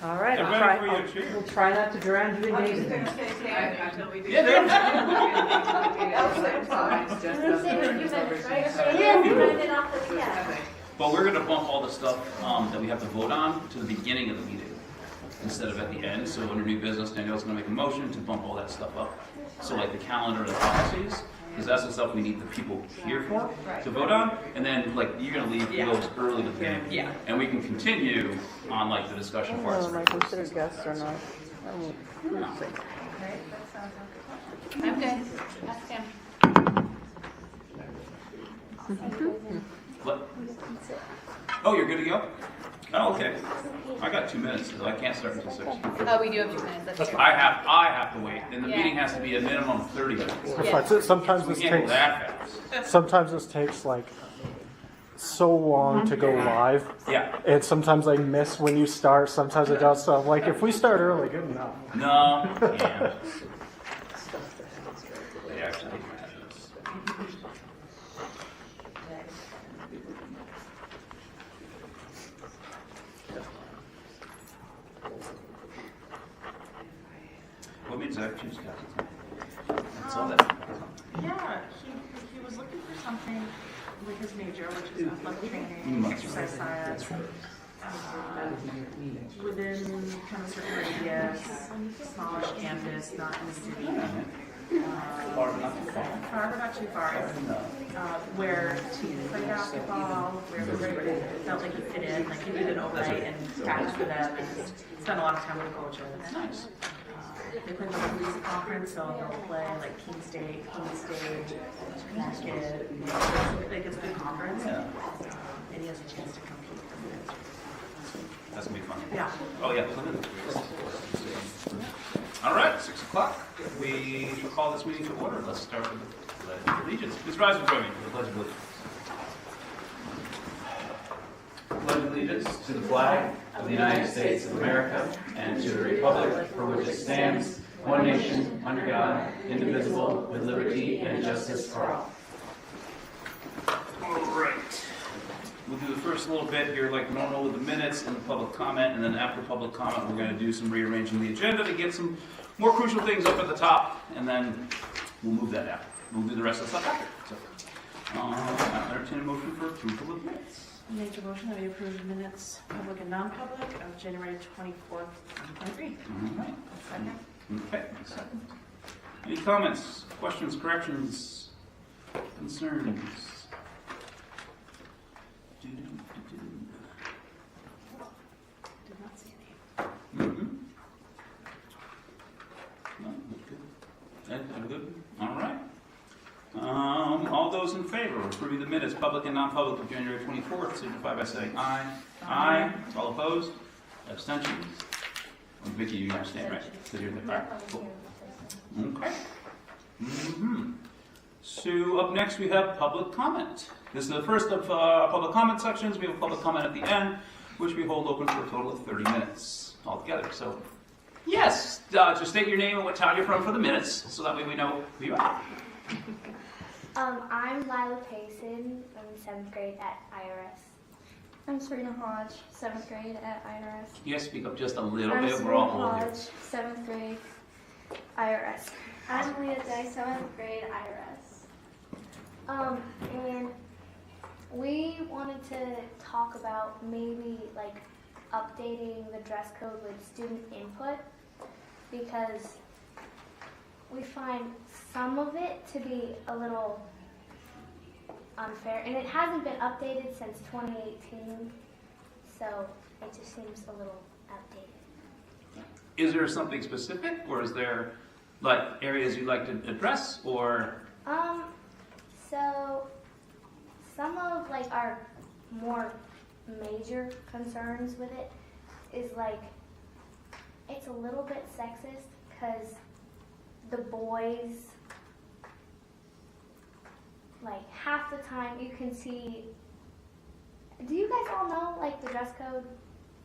All right, we'll try not to drown you in days. Until we do. Yeah, But we're going to bump all the stuff that we have to vote on to the beginning of the meeting instead of at the end. So under new business, Danielle's going to make a motion to bump all that stuff up. So like the calendar and the policies, because that's the stuff we need the people here for to vote on. And then like you're going to leave those early to the beginning. And we can continue on like the discussion parts. Am I considered guests or not? No. I'm good. Ask him. What? Oh, you're good to go? Oh, okay. I got 2 minutes, so I can't start until 6. Oh, we do have 2 minutes. That's true. I have to wait. And the meeting has to be a minimum of 30 minutes. Yeah. Sometimes We this can't go takes that fast. sometimes this takes like so long to go live, Yeah. and sometimes I miss when you start. Sometimes I don't. So I'm like, if we start early, good enough. No. Yeah. They actually have this. What made Zach choose Catholic? That's all that. Yeah, he was looking for something with his major, which is athletic training, exercise science, within kind of a certain radius, smallish campus, not in the city. Far but not too far. Far but not too far. Where he could play basketball, where he felt like he fit in, like he did an overnight and practice for them, and spent a lot of time with the coaches. Nice. They play the police conference, so they'll play like King State, Connecticut. Like it's a good conference, and he has a chance to compete. That's going to be fun. Yeah. Oh, yeah. All right, 6 o'clock. We shall call this meeting to order. Let's start with the Pledge of Allegiance. Please rise and join me for the Pledge of Allegiance. Pledge allegiance to the flag of the United States of America and to the republic for which it stands, one nation, under God, indivisible, with liberty and justice for all. All right. We'll do the first little bit here like normal with the minutes and the public comment, and then after public comment we're going to do some rearranging the agenda to get some more crucial things up at the top, and then we'll move that out. We'll do the rest of the stuff after. So, I'll entertain a motion for approval of minutes. Major motion that we approve the minutes, public and non-public, of January 24th, 2023. All right. Second. Okay, second. Any comments, questions, corrections, concerns? Did not see any. No, that's good. Ed, I'm good? All right. All those in favor of approving the minutes, public and non-public, of January 24th, signify by saying aye. Aye. All opposed? Abstentions? Oh, Vicky, you understand, right? Because you're the cool. Okay. So up next we have public comment. This is the first of public comment sections. We have a public comment at the end, which we hold open for a total of 30 minutes altogether. So, yes, just state your name and what town you're from for the minutes, so that way we know who you are. I'm Lila Payson. I'm in 7th grade at IRS. I'm Serena Hodge, 7th grade at IRS. You guys speak up just a little I'm bit. Serena We're all old here. Hodge, 7th grade, IRS. I'm Leah Day, 7th grade IRS. And we wanted to talk about maybe like updating the dress code with student input, because we find some of it to be a little unfair, and it hasn't been updated since 2018, so it just seems a little outdated. Is there something specific, or is there like areas you'd like to address, or? So some of like our more major concerns with it is like it's a little bit sexist, because the boys, like half the time you can see. Do you guys all know like the dress code?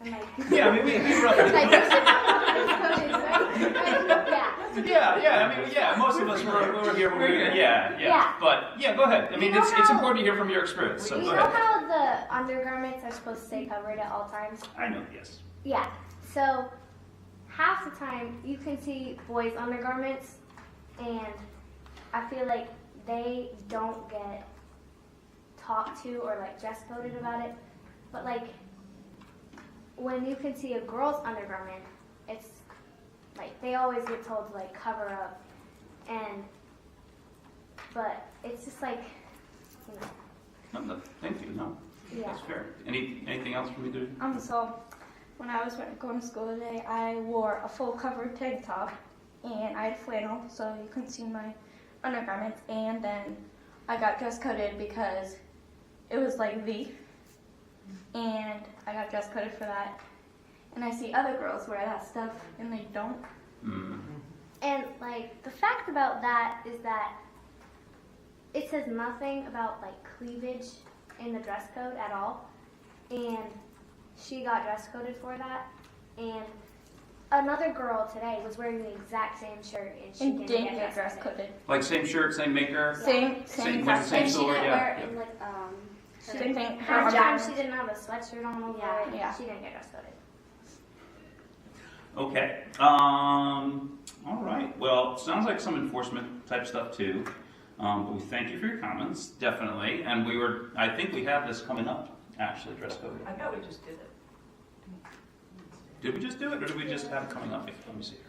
And like Yeah, I mean, we roughly. like, you should know what the dress code is, right? Yeah. I mean, yeah. Most of us were here when we were. Yeah. Yeah. But yeah, go ahead. I mean, You know it's how- important to hear from your experience. So You go know ahead. how the undergarments are supposed to stay covered at all times? I know. Yes. Yeah. So half the time you can see boys' undergarments, and I feel like they don't get talked to or like dress coded about it. But like when you can see a girl's undergarment, it's like they always get told to like cover up, but it's just like, you know. No, thank you. No, Yeah. that's fair. Anything else for me to do? So when I was going to school today, I wore a full covered tank top and I had flannel so you couldn't see my undergarments, and then I got dress coded because it was like V, and I got dress coded for that. And I see other girls wear that stuff and they don't. Mm. And like the fact about that is that it says nothing about like cleavage in the dress code at all, and she got dress coded for that. And another girl today was wearing the exact same shirt and she And didn't get dress coded. coded. Like same shirt, same maker, Same same exact same And she sword, didn't yeah. wear it in like Same thing. half the time Her she didn't have a sweatshirt on over Yeah. it. Yeah. She didn't get dress coded. Okay. All right. Well, sounds like some enforcement type stuff too. But we thank you for your comments, definitely. And I think we have this coming up, actually, dress code. I thought we just did it. Did we just do it, or did we just have it coming up? Let me see here.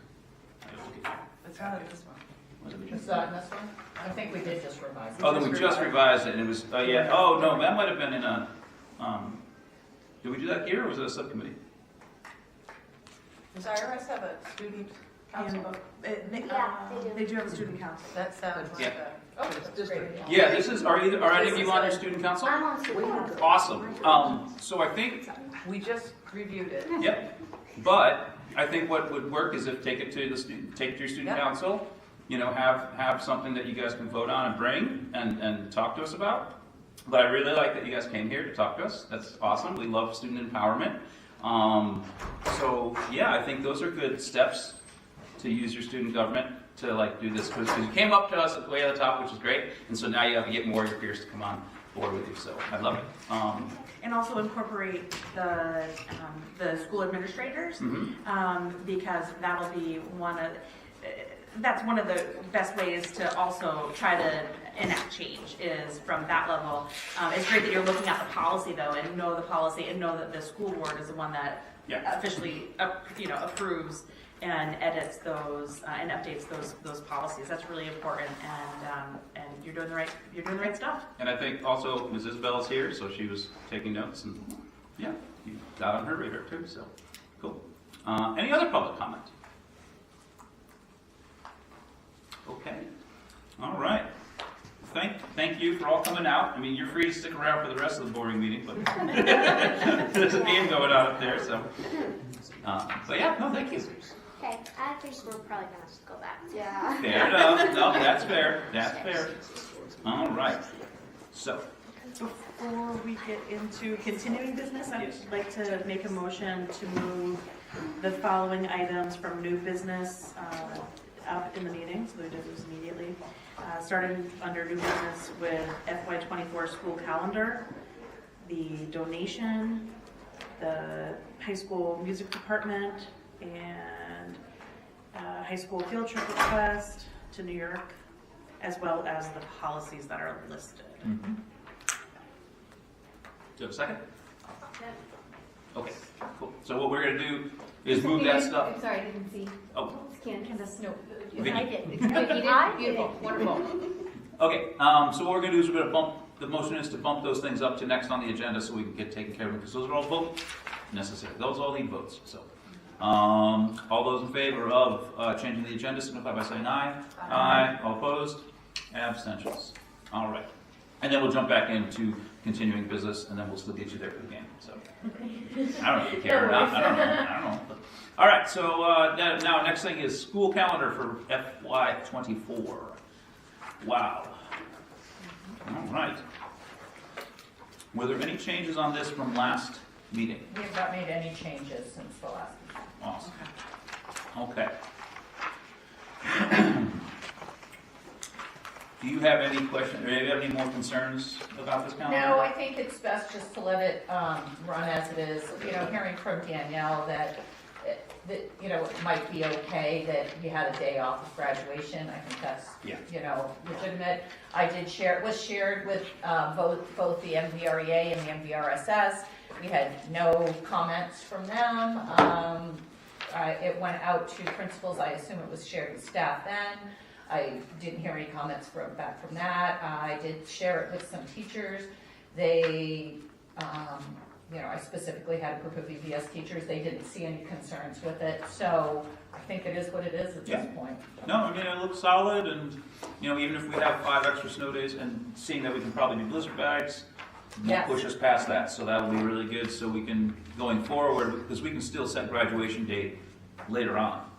I gotta look at here. It's not this one. Was it we Is just- that this one? I think we did just revise it. Oh, then we just revised it, and it was, yeah, oh, no, that might have been in a, did we do that here, or was it a subcommittee? Does IRS have a student council? Yeah, they do. They do have a student council. That sounds like Yeah. oh, it's great. Yeah, this is, are any of you on your student council? I'm on student council. Awesome. So I think, We just reviewed it. yep, but I think what would work is if take it to your student Yep. council, you know, have something that you guys can vote on and bring and talk to us about. But I really like that you guys came here to talk to us. That's awesome. We love student empowerment. So yeah, I think those are good steps to use your student government to like do this, because you came up to us way at the top, which is great, and so now you have to get more of your peers to come on board with you. So I love it. And also incorporate the school administrators, because that'll be that's one of the best ways to also try to enact change is from that level. It's great that you're looking at the policy though, and know the policy, and know that the school board is the one that officially approves and edits those and updates those policies. That's really important, and you're doing the right stuff. And I think also Ms. Isabel is here, so she was taking notes, and yeah, you got on her radar too. So cool. Any other public comment? Okay. All right. Thank you for all coming out. I mean, you're free to stick around for the rest of the boring meeting, but there's a game going on up there. So, but yeah, no, thank you. Okay, I think we're probably gonna just go back. Yeah. Fair enough. No, that's fair. That's fair. All right. So, Before we get into continuing business, I'd Yes. like to make a motion to move the following items from new business up in the meeting, so we do this immediately. Starting under new business with FY24 school calendar, the donation, the high school music department, and high school field trip request to New York, as well as the policies that are listed. do you have a second? Okay, cool. So what we're going to do is move that stuff. I'm sorry, I didn't see. Oh, Candace, no. Vicky. I did. You did? Beautiful, wonderful. okay. So what we're going to do is we're going to bump. The motion is to bump those things up to next on the agenda so we can get taken care of, because those are all votes necessary. Those all need votes. So, all those in favor of changing the agenda signify by saying aye. Aye. All opposed? Abstentions. All right. And then we'll jump back into continuing business, and then we'll still get you there for the game. So, I don't know if you care or not. I don't know. But, all right. So now next thing is school calendar for FY24. Wow. All right. Were there any changes on this from last meeting? We have not made any changes since the last meeting. Awesome. Okay. Do you have any questions, or do you have any more concerns about this calendar? No, I think it's best just to let it run as it is. You know, hearing from Danielle that that, you know, it might be okay that you had a day off of graduation. I think that's, Yeah. you know, legitimate. I did share, it was shared with both the MVREA and the MVRSS. We had no comments from them. It went out to principals. I assume it was shared with staff then. I didn't hear any comments back from that. I did share it with some teachers. They, you know, I specifically had a group of VBS teachers. They didn't see any concerns with it. So I think it is what it is at this point. No, I mean, it looks solid, and, you know, even if we have 5 extra snow days, and seeing that we can probably do blizzard bags, Yes. push us past that, so that will be really good, so we can, going forward, because we can still set graduation date later on.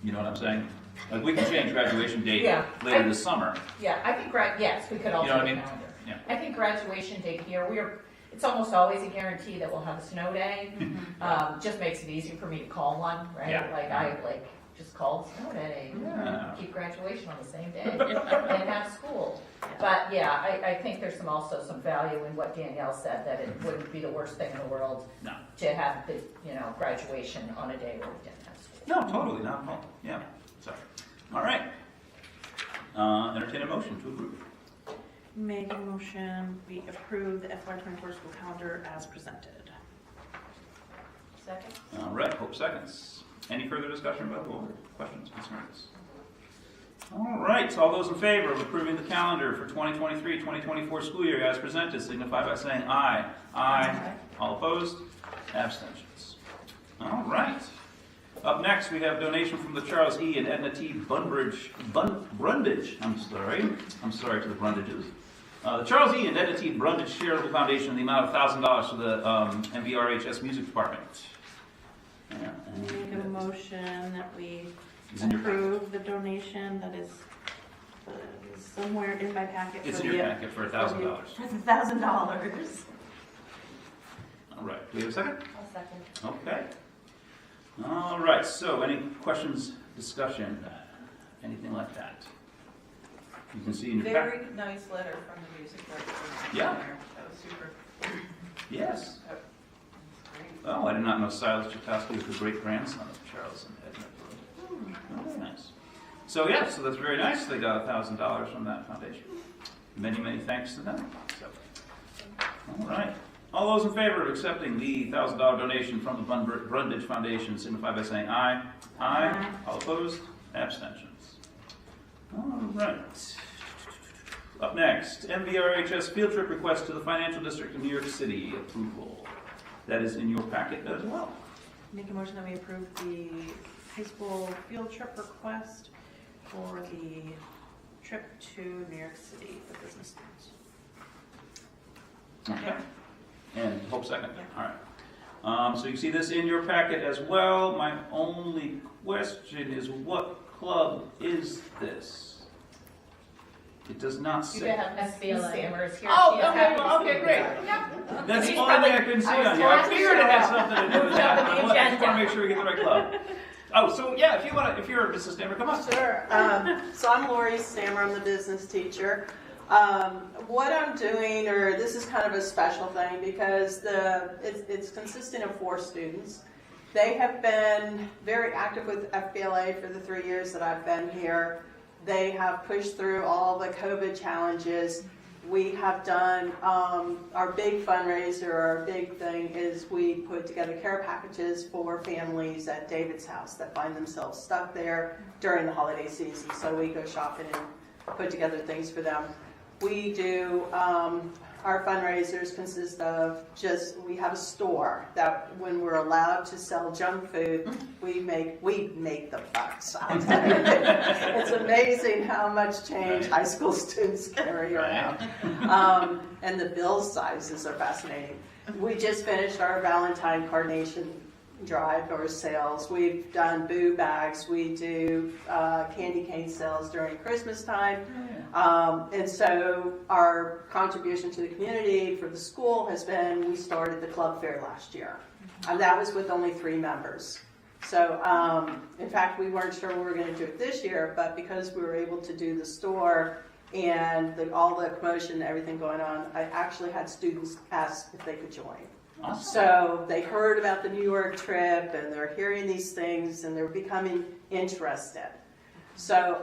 You know what I'm saying? Like, we can change graduation date Yeah. later this summer. Yeah, I think, yes, we could You know alter what I the mean? calendar. Yeah. I think graduation date here, it's almost always a guarantee that we'll have a snow day. Just makes it easy for me to call one, right? Yeah. Like, I just called snow day, Yeah. keep graduation on the same day, and have school. But yeah, I think there's also some value in what Danielle said, that it wouldn't be the worst thing in the world No. to have the, you know, graduation on a day where we didn't have school. No, totally, not at all. Yeah, so, all right. Entertain a motion to approve. Make a motion, we approve the FY24 school calendar as presented. Second? All right, Hope seconds. Any further discussion about the board? Questions, concerns? All right, so all those in favor of approving the calendar for 2023-2024 school year as presented signify by saying aye. Aye. All opposed? Abstentions. All right. Up next, we have donation from the Charles E. and Edna T. Brundage. I'm sorry to the Brundages. The Charles E. and Edna T. Brundage Charitable Foundation in the amount of $1,000 for the MVRHS Music Department. Yeah, Make a motion that we It's in your approve the donation that is somewhere in my packet. It's for in your the- packet for $1,000. For the $1,000. All right, do we have a second? I'll second. Okay. All right, so any questions, discussion, anything like that? You can see in your packet. Very nice letter from the music director. Yeah. That was super. Yes. That was great. Oh, I did not know Silas Chitowski was the great-grandson of Charles and Edna Brundage. Oh, very nice. So, yeah, so that's very nice. They got $1,000 from that foundation. Many, many thanks to them. So, all right. All those in favor of accepting the $1,000 donation from the Brundage Foundation signify by saying aye. Aye. Aye. All opposed? Abstentions. All right. Up next, MVRHS field trip request to the Financial District of New York City approval. That is in your packet as well. Make a motion that we approve the high school field trip request for the trip to New York City for business students. Okay. And Hope second? Yeah. All right. So you see this in your packet as well. My only question is, what club is this? It does not You say. have Miss Stammers here. Oh, She is okay, happy well, to okay, speak great. about it. Yeah. That's the She's only thing I probably- couldn't see I was on here. I trying to figured it had something to do with Moved that. up I the just want to agenda. make sure we get the right club. Oh, so yeah, if you're Mrs. Stammer, come on. Sure. So I'm Lori Stammer, I'm the business teacher. What I'm doing, or this is kind of a special thing because it's consisting of 4 students. They have been very active with FBLA for the 3 years that I've been here. They have pushed through all the COVID challenges. We have done our big fundraiser, our big thing is we put together care packages for families at David's house that find themselves stuck there during the holiday season. So we go shopping and put together things for them. We do, our fundraisers consist of we have a store that when we're allowed to sell junk food, we make the bucks. I'll tell you. It's amazing how much change high school students carry around. And the bill sizes are fascinating. We just finished our Valentine Carnation drive or sales. We've done boo bags. We do candy cane sales during Christmas time. And so our contribution to the community for the school has been, we started the club fair last year. And that was with only 3 members. So in fact, we weren't sure we were going to do it this year, but because we were able to do the store and all the commotion and everything going on, I actually had students ask if they could join. Awesome. So they heard about the New York trip and they're hearing these things and they're becoming interested. So,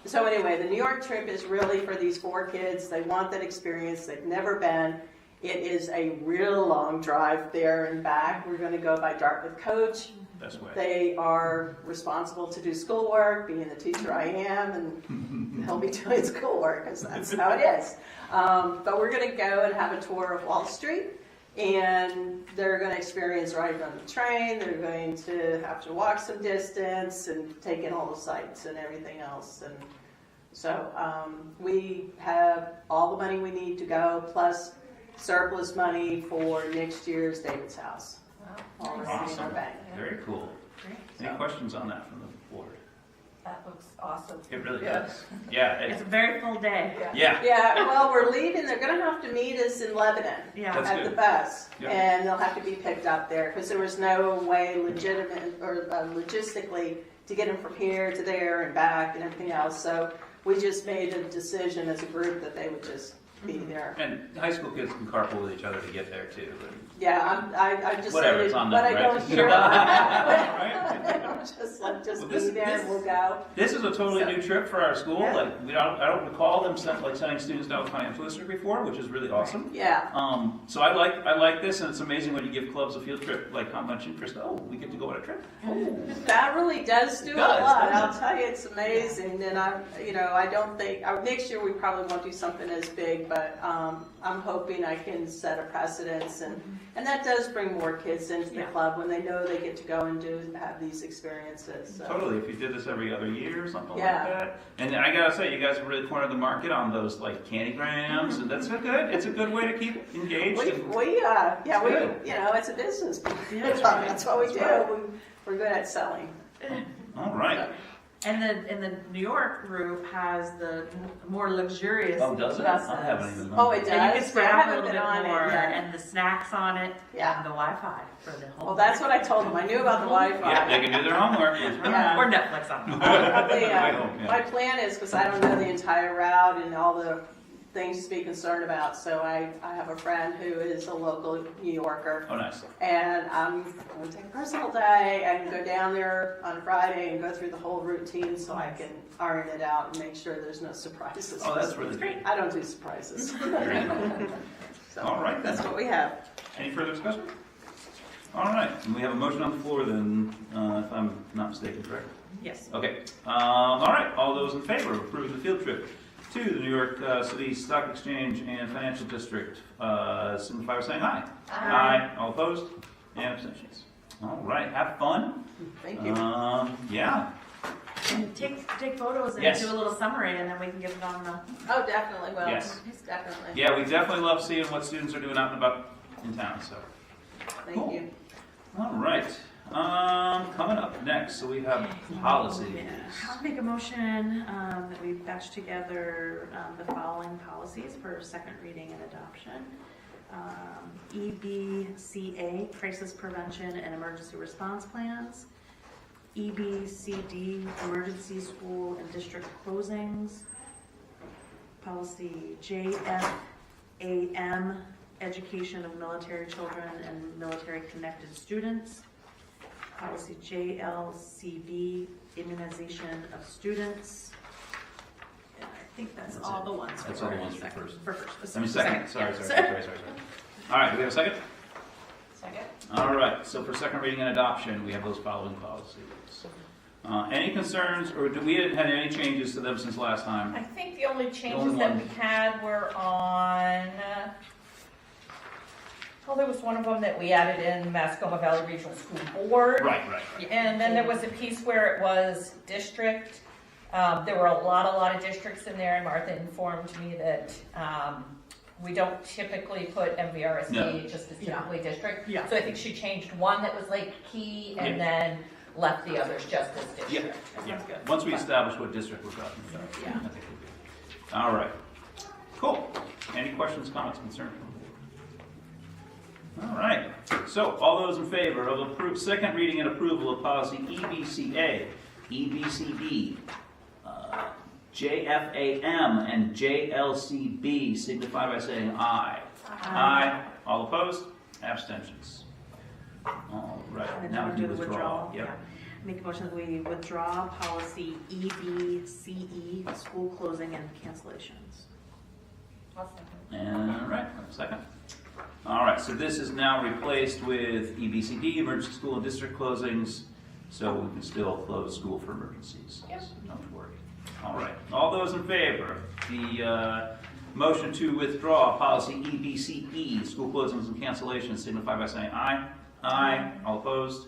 so anyway, the New York trip is really for these 4 kids. They want that experience. They've never been. It is a real long drive there and back. We're going to go by Dartmouth coach. Best way. They are responsible to do schoolwork, being the teacher I am, and they'll be doing schoolwork because that's how it is. But we're going to go and have a tour of Wall Street, and they're going to experience riding on the train. They're going to have to walk some distance and take in all the sights and everything else. And so we have all the money we need to go, plus surplus money for next year's David's house. All in our Awesome. bank. Very cool. Any questions on that from the board? That looks awesome. It really Yeah. does. Yeah. It's a very full day. Yeah. Yeah, well, we're leaving. They're going to have to meet us in Lebanon Yeah. That's at good. the bus, Yeah. and they'll have to be picked up there because there was no way legitimate or logistically to get them from here to there and back and everything else. So we just made a decision as a group that they would just be there. And high school kids can carpool with each other to get there too. Yeah, I just Whatever, said it's it, on but them, I right? don't hear Right? just like Well, be this- there this- and we'll go. This is a totally So- new trip for our school. Yeah. Like I don't recall them sending students down to financial district before, which is really awesome. Yeah. So I like this, and it's amazing when you give clubs a field trip, like how much interest. Oh, we get to go on a trip. Oh, That really does do a does, lot. doesn't it? I'll tell you, it's amazing. And I don't think next year we probably won't do something as big, but I'm hoping I can set a precedence, and that does bring more kids into the Yeah. club when they know they get to go and have these experiences. So. totally. If you did this every other year or something Yeah. like that. And I gotta say, you guys have really cornered the market on those like candygrams, and that's good. It's a good way to keep engaged. We and- good. It's a business. right. That's what we That's do. right. We're good at selling. All right. And the New York group has the more luxurious Oh, does it? buses. I haven't even. Oh, it And you can does. spread I out a haven't little been bit on more, it yet. and the snacks on it, Yeah. and the Wi-Fi for the whole. Well, that's what I told them. I knew about the Wi-Fi. Yeah, they can do their homework. That's right. Yeah. Or Netflix on. My plan is, because I don't know the entire route and all the things to be concerned about, so I have a friend who is a local New Yorker, Oh, nice. and I'm going to take a personal day and go down there on Friday and go through the whole routine so I can iron it out and make sure there's no surprises. Oh, that's really Great. I don't do surprises. Very good. So All right, that's then. what we have. Any further discussion? All right, and we have a motion on the floor then, if I'm not mistaken, correct? Yes. Okay, all right, all those in favor of approving the field trip to the New York City Stock Exchange and Financial District, signify by saying aye. Aye. All opposed? And abstentions. All right, have fun. Thank you. Yeah, And take photos and Yes. do a little summary, and then we can get it on the. Oh, definitely will. Yes. Definitely. yeah, we definitely love seeing what students are doing out and about in town, so. Thank Cool. you. All right, coming up next, so we have policies. Yeah. I'll make a motion that we batch together the following policies for second reading and adoption. EBCA, Crisis Prevention and Emergency Response Plans. EBCD, Emergency School and District Closings. Policy JFAM, Education of Military Children and Military Connected Students. Policy JLCB, Immunization of Students. And I think that's That's all it. the ones. That's all the ones for first. For first. I mean, second, sorry. Yeah. All right, do we have a second? Second? All right, so for second reading and adoption, we have those following policies. Any concerns, or we hadn't had any changes to them since last time? I think the only changes only that one. we had were on, well, there was one of them that we added in Mascoma Valley Regional School Board. Right. And then there was a piece where it was district. There were a lot of districts in there, and Martha informed me that we don't typically put MVRSD, No. just as typically district. Yeah. So I think she changed one that was like key, and Yeah. then left the others just as Yeah, district. yeah. Once we establish what district we're talking about. Yeah. I think we'll be. All right, cool. Any questions, comments, concerns? All right, so all those in favor of second reading and approval of policy EBCA, EBCD, JFAM, and JLCB signify by saying aye. Aye. All opposed? Abstentions. All right, And then now we'll we do do the withdrawal. Yep. Yeah. Make a motion that we withdraw policy EBCE, school closing and cancellations. And, all right, second. All right, so this is now replaced with EBCD, emergency school and district closings, so we can still close school for emergencies. Yep. So don't worry. All right, all those in favor, the motion to withdraw policy EBCE, school closings and cancellations, signify by saying aye. Aye. All opposed?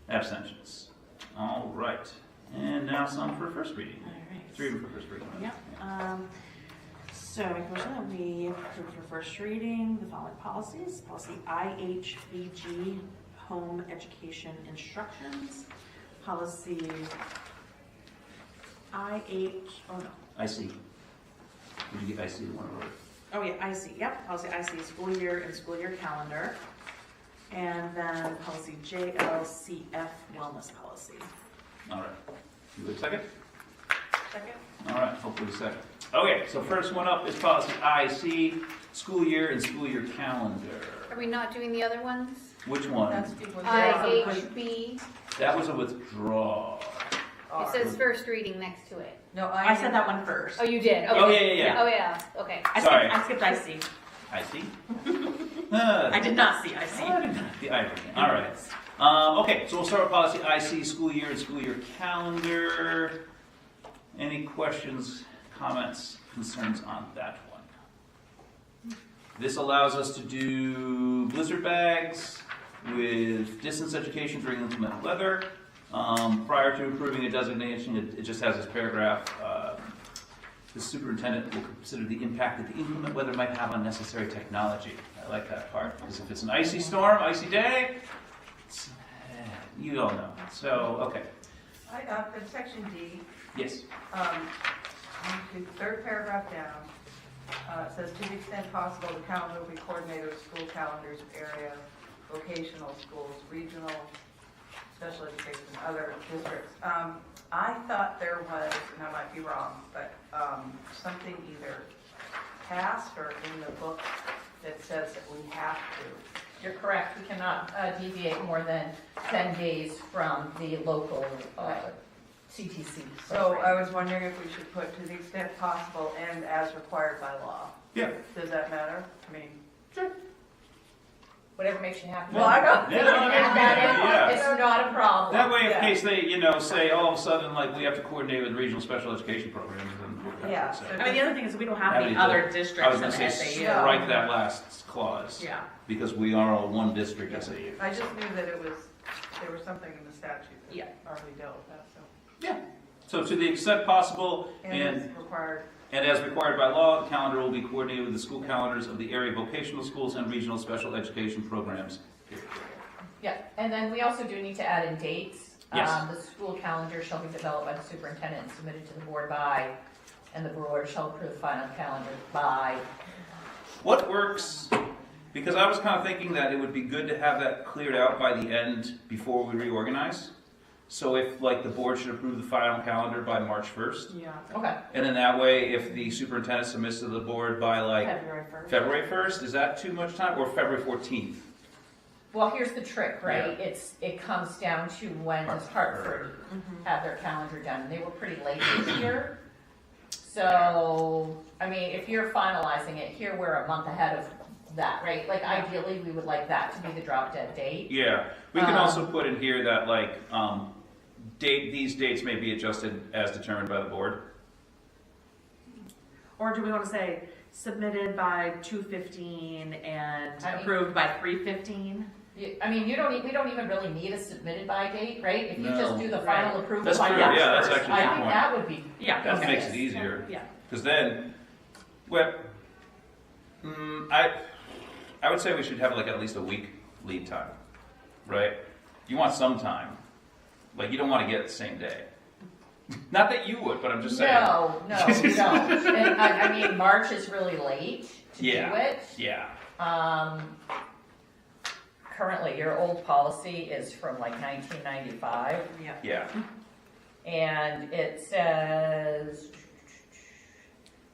Abstentions. All right, and now some for first reading. All right. 3 for first reading. Yep. So make a motion that we approve for first reading the following policies. Policy IHBG, home education instructions. Policy IC. Did you get IC in one word? Oh yeah, IC, yep, policy IC, school year and school year calendar. And then policy JLCF, wellness policy. All right. You would second? Second. All right, hopefully second. Okay, so first one up is policy IC, school year and school year calendar. Are we not doing the other ones? Which one? IHB. That was a withdrawal. It says first reading next to it. No, I said that one first. Oh, you did? Oh, Okay. yeah. Oh, yeah, okay. Sorry. I skipped IC. IC? I did not see IC. The irony. All right. Okay, so we'll start with policy IC, school year and school year calendar. Any questions, comments, concerns on that one? This allows us to do blizzard bags with distance education during inclement weather. Prior to approving a designation, it just has this paragraph. The superintendent will consider the impact that the inclement weather might have on necessary technology. I like that part, because if it's an icy storm, icy day, you don't know. So, okay. In section D, Yes. third paragraph down, it says, to the extent possible, the calendar will be coordinated with school calendars of area, vocational schools, regional, special education, and other districts. I thought there was, and I might be wrong, but something either passed or in the book that says that we have to. You're correct, we cannot deviate more than 10 days from the local CTC. So I was wondering if we should put to the extent possible and as required by law. Yeah. Does that matter? I mean, Whatever makes you happy. Well, I don't- Yeah, no, yeah. It's not a problem. That way, in Yeah. case they, say all of a sudden, like, we have to coordinate with regional special education programs, then we're Yeah. so. I mean, the other thing is we don't have That the is other I was districts in going to say, SAU. strike that last clause. Yeah. Because we are all one district SAU. I just knew that there was something in the statute that Yeah. already dealt with that, so. Yeah. So to the extent possible, And and it's required. as required by law, the calendar will be coordinated with the school calendars of the area vocational schools and regional special education programs. Yeah, and then we also do need to add in dates. Yes. The school calendar shall be developed by the superintendent and submitted to the board by, and the board shall approve the final calendar by. What works? Because I was kind of thinking that it would be good to have that cleared out by the end before we reorganize. So if, like, the board should approve the final calendar by March 1st, Yeah. Okay. and then that way, if the superintendent submits to the board by, like, February 1st. February 1st, is that too much time, or February 14th? Well, here's the trick, right? It comes down to when does Hartford have their calendar done. They were pretty late this year. So, I mean, if you're finalizing it, here we're a month ahead of that, right? Like, ideally, we would like that to be the drop dead date. Yeah, we can also put in here that, like, these dates may be adjusted as determined by the board. Or do we want to say submitted by 2/15 and I mean- approved by 3/15? I mean, we don't even really need a submitted by date, right? If you No. just do the final approval That's by true, March yeah, that's 1st, actually a I good think point. that would be. Yeah. That okay. makes it easier. Yeah. Because then, well, I would say we should have, like, at least a week lead time, right? You want some time. Like, you don't want to get it the same day. Not that you would, but I'm just saying. No, you don't. And I mean, March is really late to do it. Yeah. Currently, your old policy is from like 1995, Yeah. Yeah. and it says,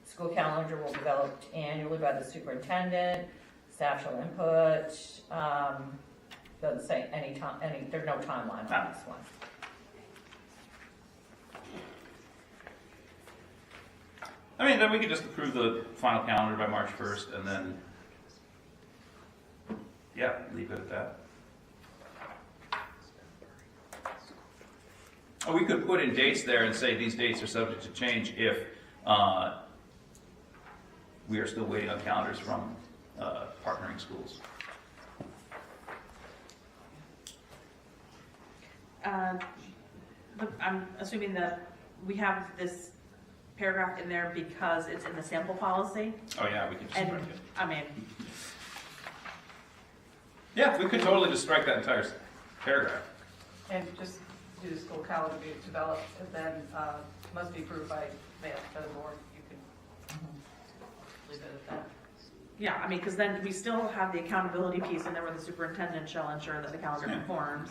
school calendar will be developed annually by the superintendent, Staff shall input, doesn't say any time, there's no timeline on this one. I mean, then we could just approve the final calendar by March 1st and then, yeah, leave it at that. Or we could put in dates there and say these dates are subject to change if we are still waiting on calendars from partnering schools. I'm assuming that we have this paragraph in there because it's in the sample policy. Oh yeah, we could just And, strike it. I mean, Yeah, we could totally just strike that entire paragraph. And just do the school calendar be developed and then must be approved by the board. You can leave it at that. yeah, I mean, because then we still have the accountability piece in there where the superintendent shall ensure that the calendar Yeah. conforms.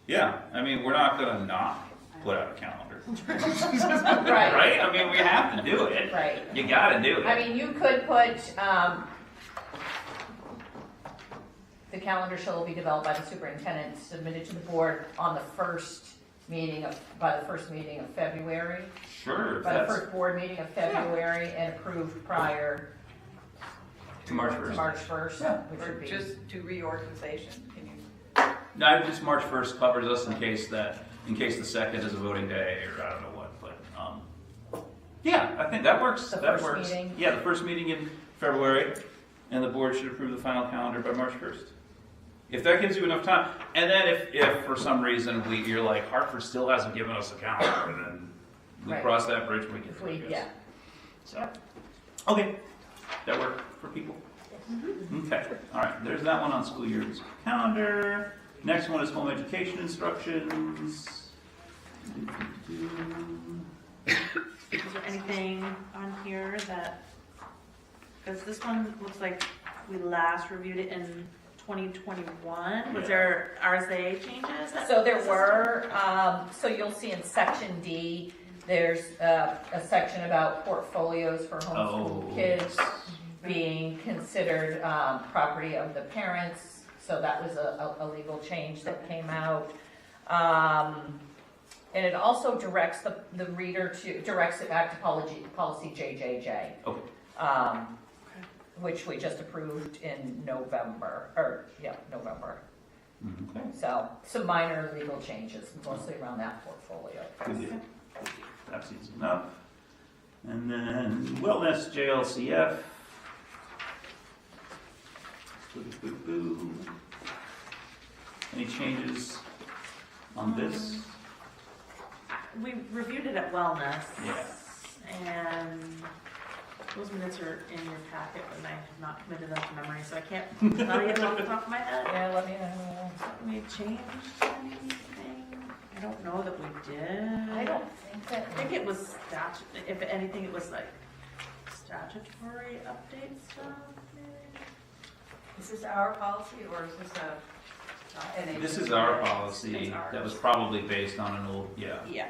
Yeah, I mean, we're not gonna not put out a calendar. Right. Right? I mean, we have to do it. Right. You gotta do it. I mean, you could put, the calendar shall be developed by the superintendent, submitted to the board on the first meeting by the first meeting of February, Sure, by the that's first board meeting of February, and approved prior to March to 1st. March 1st, Yeah. which Or would be. just do reorganization. Can you? No, just March 1st covers us in case the 2nd is a voting day or I don't know what, but, yeah, I think that works. The That first works. meeting? Yeah, the first meeting in February, and the board should approve the final calendar by March 1st. If that gives you enough time, and then if for some reason you're like, Hartford still hasn't given us a calendar, then we Right. cross that bridge when we get to it. I guess. Yeah. So, okay, that work for people? Okay, all right, there's that one on school year's calendar. Next one is home education instructions. Is there anything on here that, because this one looks like we last reviewed it in 2021. Was Yeah. there RSA changes? So there were, so you'll see in section D, there's a section about portfolios for homeschool kids being considered property of the parents. So that was a legal change that came out. And it also directs the reader directs it back to policy JJJ. Okay. Which we just approved in November. Okay. So some minor legal changes, mostly around that portfolio. Good deal. That seems enough. And then wellness JLCF. Boo-boo-boo. Any changes on this? We reviewed it at wellness. Yeah. And those minutes are in your packet, but I have not committed them to memory, so I can't tell you off the top of my head. Yeah, let me know. We changed anything? I don't know that we did. I don't think that. I think it was if anything, it was like statutory update stuff. maybe? Is this our policy or is this a NHS? This is our policy It's ours. that was probably based on an old, yeah. Yeah.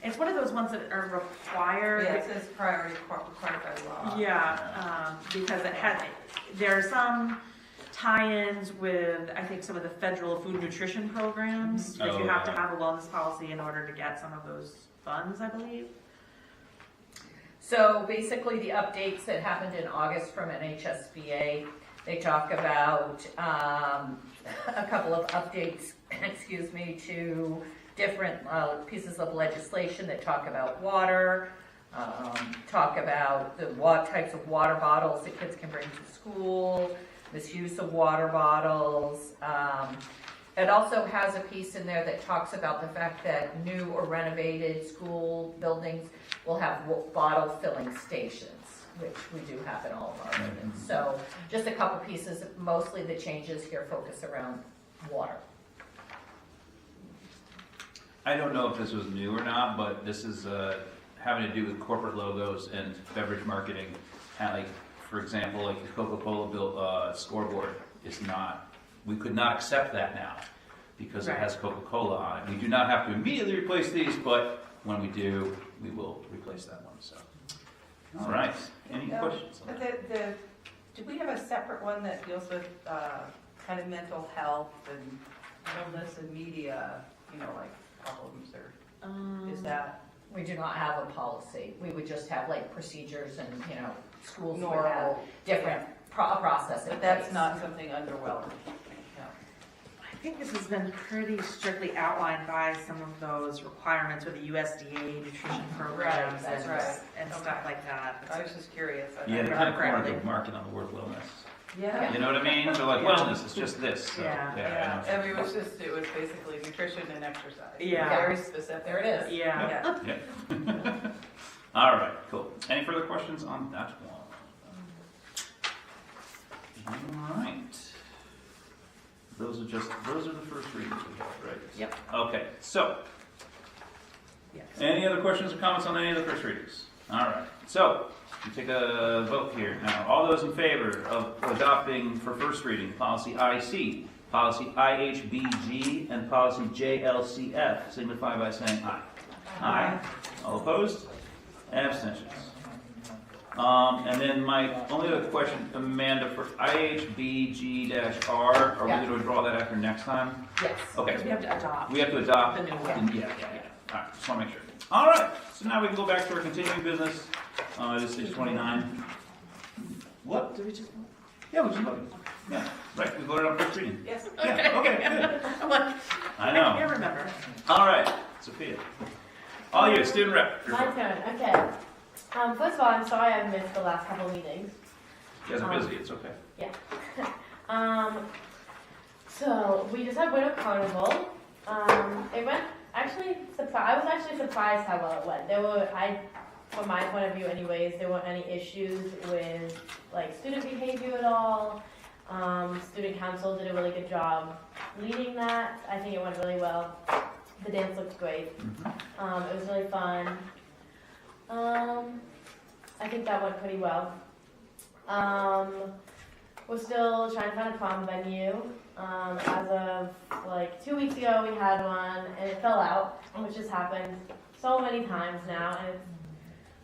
It's one of those ones that are required. Yeah, it says priority required by law. Yeah, because there are some tie-ins with, I think, some of the federal food nutrition programs that you have to have a wellness policy in order to get some of those funds, I believe. So basically the updates that happened in August from NHSBA, they talk about a couple of updates, to different pieces of legislation that talk about water, talk about the types of water bottles that kids can bring to school, misuse of water bottles. It also has a piece in there that talks about the fact that new or renovated school buildings will have bottle filling stations, which we do have in all of our buildings. So just a couple pieces, mostly the changes here focus around water. I don't know if this was new or not, but this is having to do with corporate logos and beverage marketing. And like, for example, like the Coca-Cola scoreboard is not, we could not accept that now because it has Coca-Cola on it. We do not have to immediately replace these, but when we do, we will replace that one. So All right, any questions? Do we have a separate one that deals with kind of mental health and illness and media, like problems, or is that? We do not have a policy. We would just have like procedures and, schools would Normal, have different process in But that's place. not something under wellness. I think this has been pretty strictly outlined by some of those requirements with the USDA nutrition programs that's right. and stuff like that. I was just curious. Yeah, they kind of cornered the market on the word wellness. Yeah. You know what I mean? They're like, wellness, it's just this. So, Yeah. I know. It was basically nutrition and exercise. Yeah. Very specific. There it is. Yeah. Yeah. All right, cool. Any further questions on that one? All right. Those are the first readings we have, right? Yep. Okay, so, Yes. any other questions or comments on any of the first readings? All right, so, we take a vote here now. All those in favor of adopting for first reading policy IC, policy IHBG, and policy JLCF, signify by saying aye. Aye. All opposed? And abstentions. And then my only other question, Amanda, for IHBG-R, are we Yeah. going to draw that after next time? Yes. Okay. Because we have to adopt. We have to adopt. The new one. Yeah. All right, just want to make sure. All right, so now we can go back to our continuing business. It is 6:29. What? Did we just vote? Yeah, we just voted. Yeah, right, we voted on first reading. Yes. Yeah, okay, good. I'm like, I know. I can't remember. All right, Sophia. All you, student rep. My turn, okay. First of all, I'm sorry I've missed the last couple of meetings. You guys are busy, it's okay. So we just had Winter Carnival. It went actually I was actually surprised how well it went. From my point of view anyways, there weren't any issues with like student behavior at all. Student council did a really good job leading that. I think it went really well. The dance looked great. It was really fun. I think that went pretty well. We're still trying to find a prom venue. As of like 2 weeks ago, we had one and it fell out, which has happened so many times now, and it's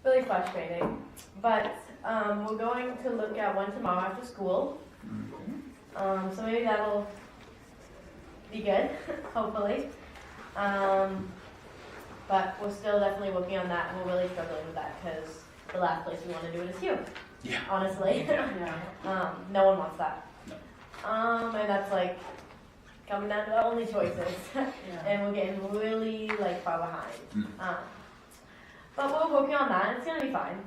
really frustrating. But we're going to look at one tomorrow after school. So maybe that'll be good, hopefully. But we're still definitely working on that, and we're really struggling with that because the last place we want to do it is here. Yeah. Honestly. Yeah. No one wants that. No. And that's like coming down to the only choices. And we're getting really like far behind. But we're working on that, and it's gonna be fine.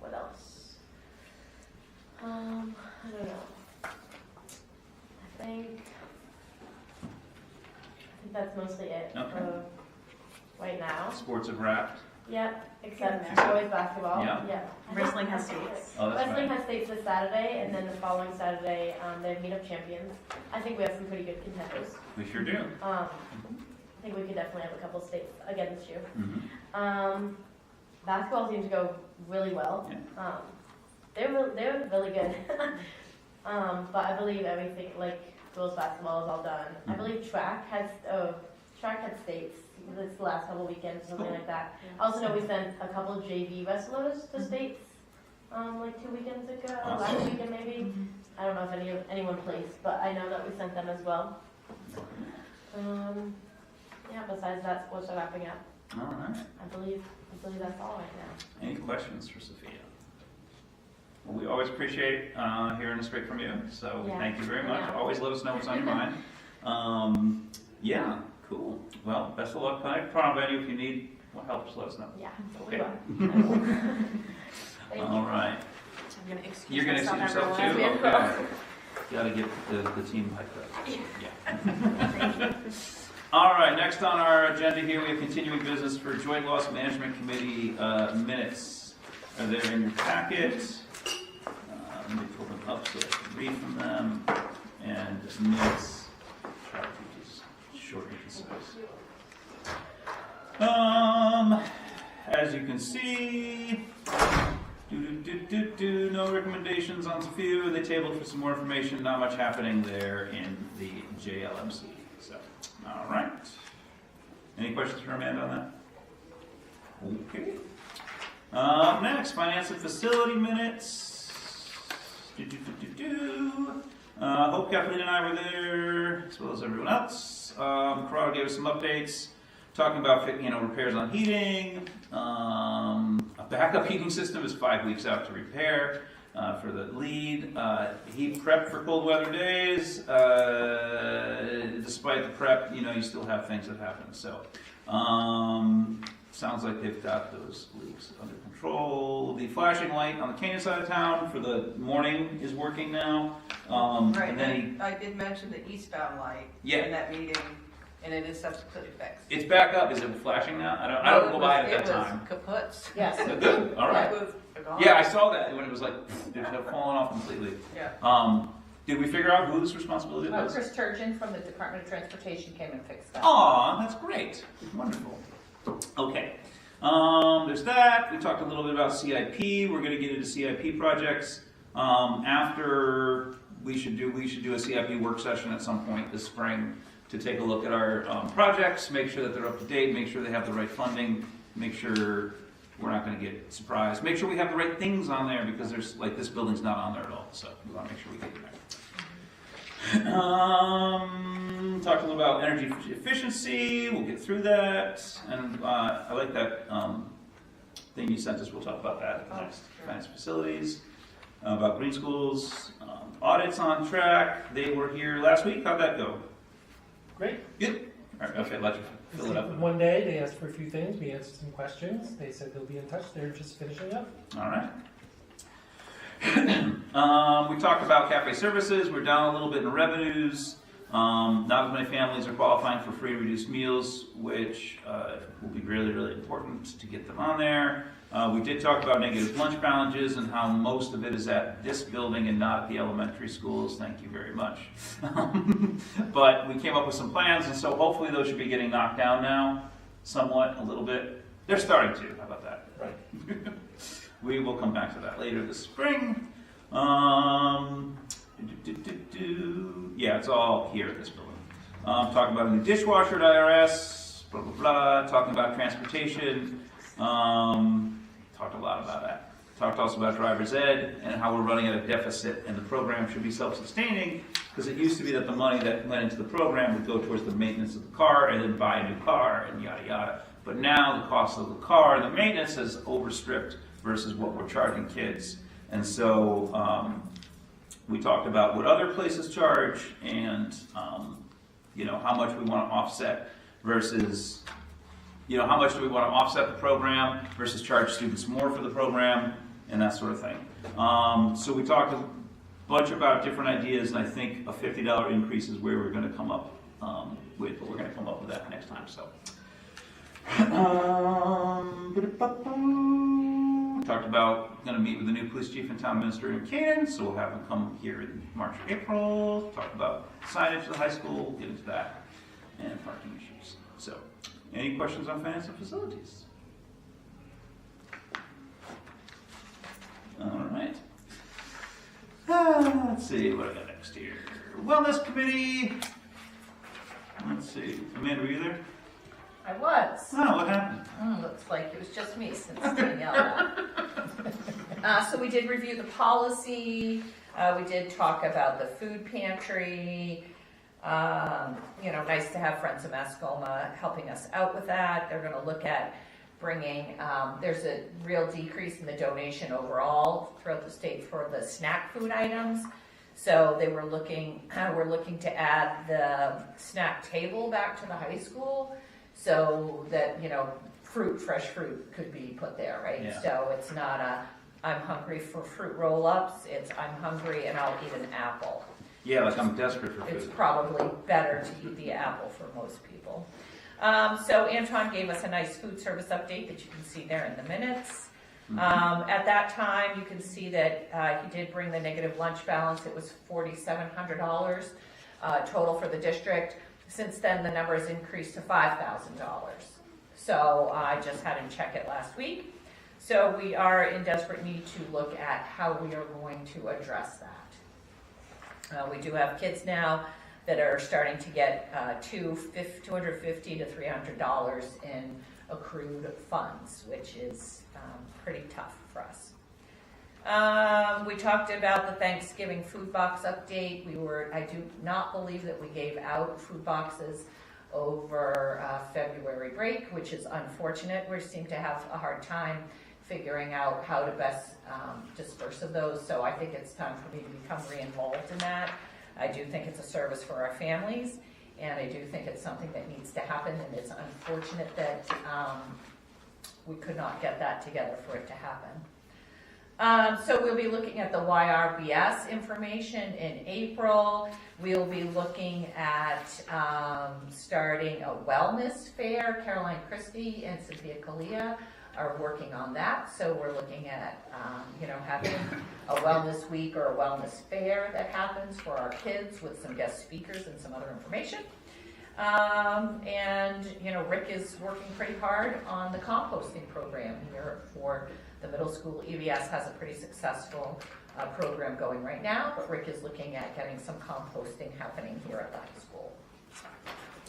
What else? I don't know. I think that's mostly it Okay. for right now. Sports have wrapped. Yep, except boys basketball. Yeah. Wrestling has states. Oh, that's Wrestling right. has states this Saturday, and then the following Saturday, they meet up champions. I think we have some pretty good contenders. We sure do. I think we could definitely have a couple states again this year. Mm-hmm. Basketball seems to go really well. Yeah. They're really good. But I believe everything, like girls basketball is all done. I believe track had states this last couple weekends or something like that. I also know we sent a couple of JV wrestlers to states like 2 weekends ago, or last weekend maybe. I don't know if anyone placed, but I know that we sent them as well. Yeah, besides that, sports are wrapping up. All right. I believe that's all right now. Any questions for Sophia? Well, we always appreciate hearing straight from you, so Yeah. thank you very much. Yeah. Always let us know what's on your mind. Yeah, cool. Well, best of luck tonight. Prom venue, if you need help, just let us know. Yeah, Okay. we will. Thank All you. right. I'm going to excuse You're going to myself, excuse yourself too? everyone. Okay. Got to get the team hyped up. Yeah. All right, next on our agenda here, we have continuing business for Joint Loss Management Committee minutes. They're in your packet. Let me pull them up so I can read from them. And minutes, try to be just short and concise. As you can see, no recommendations on Sophia. They tabled for some more information. Not much happening there in the JLMC. So, all right. Any questions for Amanda on that? Okay. Next, finance and facility minutes. Hope Kathleen and I were there, as well as everyone else. Corrado gave us some updates, talking about repairs on heating. A backup heating system is 5 weeks out to repair for the lead. He prepped for cold weather days. Despite the prep, you still have things that happen. So sounds like they've got those leaks under control. The flashing light on the Canaan side of town for the morning is working now. Right, And then I did mention the eastbound light Yeah. in that meeting, and it is subsequently fixed. it's back up. Is it flashing now? I don't go by it at that time. It was kaput. Yes. Good. All right. It was gone. Yeah, I saw that when it was like it had fallen off completely. Yeah. Did we figure out who this responsibility was? Chris Turgeon from the Department of Transportation came and fixed that. Aw, that's great. Wonderful. Okay. There's that. We talked a little bit about CIP. We're going to get into CIP projects. After we should do a CIP work session at some point this spring to take a look at our projects, make sure that they're up to date, make sure they have the right funding, make sure we're not going to get surprised, make sure we have the right things on there because there's this building's not on there at all. So we want to make sure we get it back. Talked a little about energy efficiency. We'll get through that, and I like that thing you sent us. We'll talk about that next. Finance facilities, about green schools, audits on track. They were here last week. How'd that go? Great. Good. All right. Okay. Let's fill it up. One day they asked for a few things. We answered some questions. They said they'll be in touch. They're just finishing up. All right. We talked about cafe services. We're down a little bit in revenues. Not as many families are qualifying for free reduced meals, which will be really, really important to get them on there. We did talk about negative lunch balances and how most of it is at this building and not at the elementary schools. Thank you very much. But we came up with some plans, and so hopefully those should be getting knocked down now, somewhat, a little bit. They're starting to. How about that? Right. We will come back to that later this spring. Yeah, it's all here at this building. Talking about a new dishwasher at IRS, blah, blah, blah. Talking about transportation. Talked a lot about that. Talked also about driver's ed and how we're running at a deficit and the program should be self-sustaining because it used to be that the money that went into the program would go towards the maintenance of the car and then buy a new car and yada yada. But now the cost of the car and the maintenance has overstripped versus what we're charging kids. And so we talked about what other places charge and how much we want to offset versus how much do we want to offset the program versus charge students more for the program and that sort of thing. So we talked a bunch about different ideas, and I think a $50 increase is where we're going to come up with, but we're going to come up with that next time. So. Talked about going to meet with the new police chief and town minister in Canaan, so we'll have them come here in March or April. Talked about signage to the high school, get into that, and parking issues. So, any questions on finance and facilities? All right. Let's see what I got next here. Wellness committee. Let's see. Amanda, were you there? I was. Oh, what happened? Looks like it was just me since Danielle. So we did review the policy. We did talk about the food pantry. Nice to have Friends of Mascoma helping us out with that. They're going to look at bringing, there's a real decrease in the donation overall throughout the state for the snack food items. So we're looking to add the snack table back to the high school so that, fresh fruit could be put there, right? Yeah. So it's not I'm hungry for fruit roll-ups, it's I'm hungry and I'll eat an apple. Yeah, like I'm desperate for food. It's probably better to eat the apple for most people. So Anton gave us a nice food service update that you can see there in the minutes. At that time, you can see that he did bring the negative lunch balance. It was $4,700 total for the district. Since then, the number has increased to $5,000. So I just had him check it last week. So we are in desperate need to look at how we are going to address that. We do have kids now that are starting to get $250 to $300 in accrued funds, which is pretty tough for us. We talked about the Thanksgiving food box update. I do not believe that we gave out food boxes over February break, which is unfortunate. We seem to have a hard time figuring out how to best disperse of those, so I think it's time for me to become re-involved in that. I do think it's a service for our families, and I do think it's something that needs to happen, and it's unfortunate that we could not get that together for it to happen. So we'll be looking at the YRBS information in April. We'll be looking at starting a wellness fair. Caroline Christie and Cynthia Kalia are working on that. So we're looking at, having a wellness week or a wellness fair that happens for our kids with some guest speakers and some other information. Rick is working pretty hard on the composting program here for the middle school. EVS has a pretty successful program going right now, but Rick is looking at getting some composting happening here at the high school.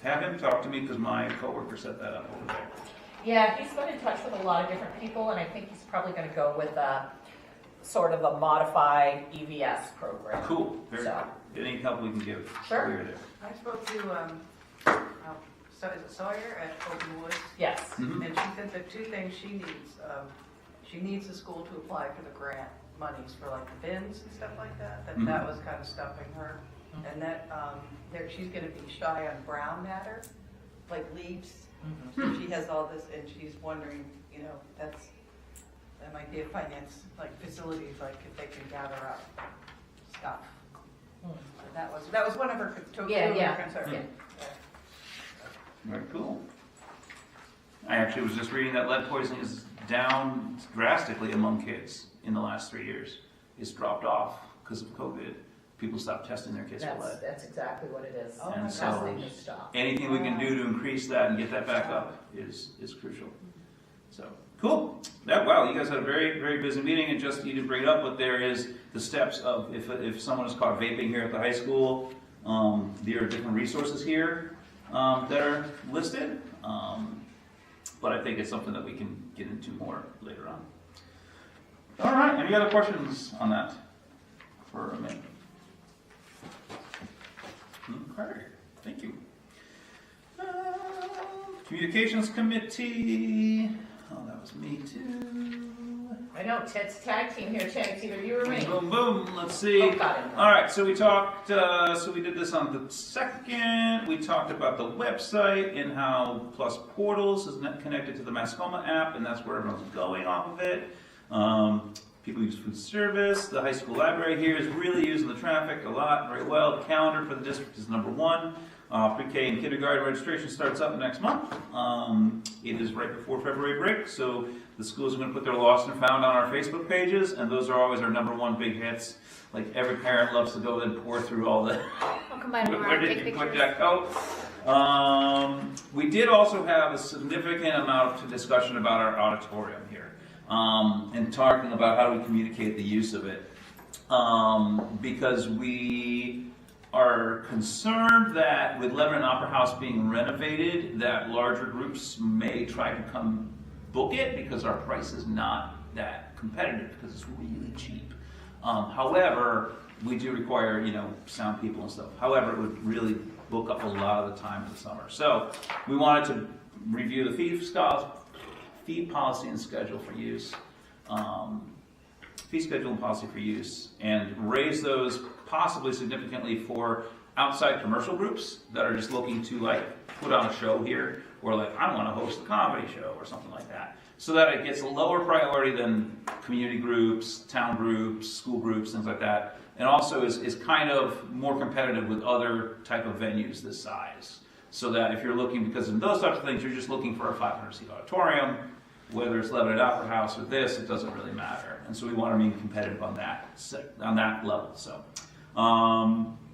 Have him talk to me because my coworker set that up over there. Yeah, he's been in touch with a lot of different people, and I think he's probably going to go with a sort of a modified EVS program. Cool. Very good. Any help we can give? Sure. We're there. I spoke to, is it Sawyer at Open Woods? Yes. Mhm. And she said the two things she needs the school to apply for the grant monies for like the bins and stuff like that. That was kind of stumping her. And that she's going to be shy on brown matter, like leaves. So she has all this, and she's wondering, that might be a finance, like facilities, like if they can gather up stuff. So that was one of her concerns. Yeah. Very cool. I actually was just reading that lead poisoning is down drastically among kids in the last 3 years. It's dropped off because of COVID. People stopped testing their kids for lead. That's exactly what it is. Oh, And That's so the thing to stop. anything we can do to increase that and get that back up is crucial. So, cool. Wow, you guys had a very, very busy meeting, and just you didn't bring it up, but there is the steps of if someone is caught vaping here at the high school, there are different resources here that are listed. But I think it's something that we can get into more later on. All right, any other questions on that for a minute? Okay, thank you. Communications Committee. Oh, that was me too. I know, Ted's tag team here, Chad. It's either you or me. Boom, boom. Let's see. Oh, got it. All right, so we talked, so we did this on the 2nd. We talked about the website and how Plus Portals is connected to the Mascoma app, and that's where everyone's going off of it. People use food service. The high school library here is really using the traffic a lot, very well. The calendar for the district is #1. Pre-K and kindergarten registration starts up next month. It is right before February break, so the schools are going to put their lost and found on our Facebook pages, and those are always our #1 big hits. Like every parent loves to go and pour through all the. I'll come by tomorrow Where and did take you put pictures. that coat? We did also have a significant amount of discussion about our auditorium here, and talking about how we communicate the use of it, because we are concerned that with Lebanon Opera House being renovated, that larger groups may try to come book it because our price is not that competitive because it's really cheap. However, we do require, sound people and stuff. However, it would really book up a lot of the time in the summer. So we wanted to review the fee policy and schedule for use, fee schedule and policy for use, and raise those possibly significantly for outside commercial groups that are just looking to put on a show here, or I want to host a comedy show or something like that, so that it gets a lower priority than community groups, town groups, school groups, things like that, and also is kind of more competitive with other type of venues this size. So that if you're looking, because in those types of things, you're just looking for a 500-seat auditorium, whether it's Lebanon Opera House or this, it doesn't really matter. And so we want to be competitive on that level. So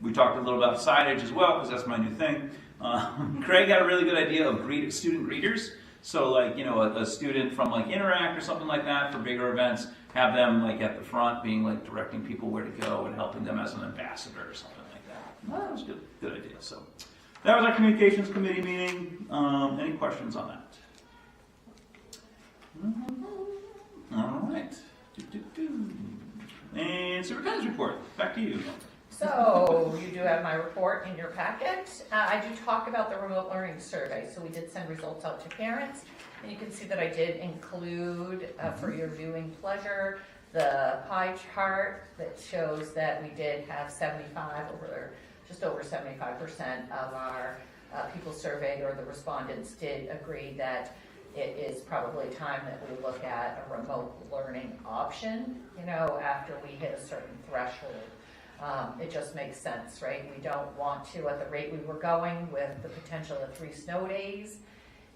we talked a little about signage as well, because that's my new thing. Craig had a really good idea of student greeters. So a student from Interact or something like that for bigger events, have them at the front being directing people where to go and helping them as an ambassador or something like that. Well, that was a good idea. So that was our communications committee meeting. Any questions on that? All right. And Superintendent's report, back to you. So you do have my report in your packet. I do talk about the remote learning survey. So we did send results out to parents. And you can see that I did include, for your viewing pleasure, the pie chart that shows that we did have just over 75% of our people surveyed, or the respondents did agree that it is probably time that we look at a remote learning option, after we hit a certain threshold. It just makes sense, right? We don't want to, at the rate we were going with the potential of 3 snow days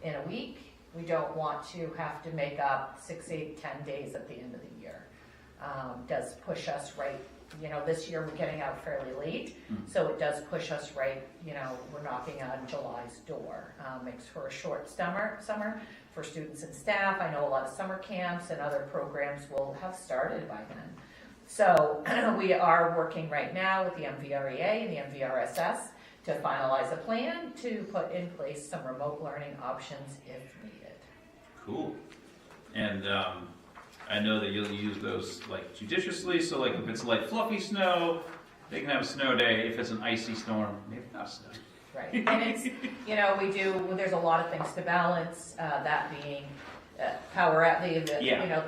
in a week, we don't want to have to make up 6, 8, 10 days at the end of the year. Does push us right, this year we're getting out fairly late, so it does push us right, we're knocking on July's door. Makes for a short summer for students and staff. I know a lot of summer camps and other programs will have started by then. So we are working right now with the MVREA and the MVRSS to finalize a plan to put in place some remote learning options if needed. Cool. And I know that you'll use those judiciously. So if it's fluffy snow, they can have a snow day. If it's an icy storm, maybe not a snow day. Right. And it's, there's a lot of things to balance, that being power out, the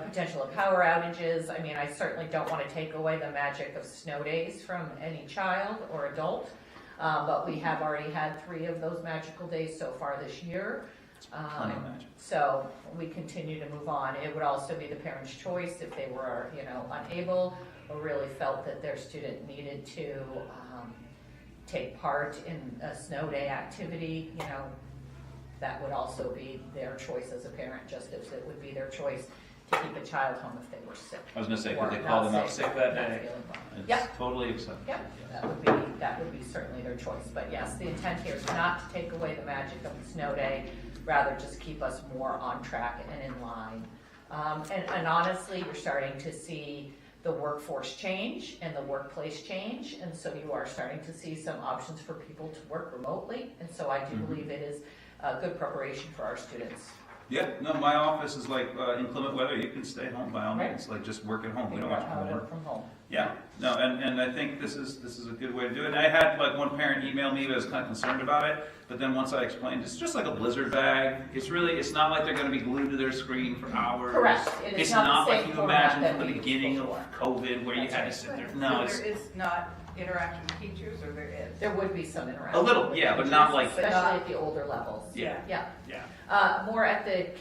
potential of power outages. I mean, I certainly don't want to take away the magic of snow days from any child or adult, but we have already had 3 of those magical days so far this year. Plenty of magic. So we continue to move on. It would also be the parent's choice if they were, unable or really felt that their student needed to take part in a snow day activity, that would also be their choice as a parent, just as it would be their choice to keep a child home if they were sick. I was going to say, could they call them out sick that day? Yep. It's totally acceptable. Yep, that would be certainly their choice. But yes, the intent here is not to take away the magic of the snow day, rather just keep us more on track and in line. And honestly, you're starting to see the workforce change and the workplace change, and so you are starting to see some options for people to work remotely, and so I do believe it is a good preparation for our students. Yeah, no, my office is inclement weather, you can stay home by all means, just work at home. We don't want you to come in. Work from home. Yeah, no, and I think this is a good way to do it. And I had one parent email me that was kind of concerned about it, but then once I explained, it's just like a blizzard bag. It's not like they're going to be glued to their screen for hours. Correct. It's not like you imagine from the beginning of COVID where you had to sit there. No, So there is not interaction with teachers, or there is? There would be some interaction. A little, yeah, but not like. Especially at the older levels. Yeah. Yeah. Yeah. More at the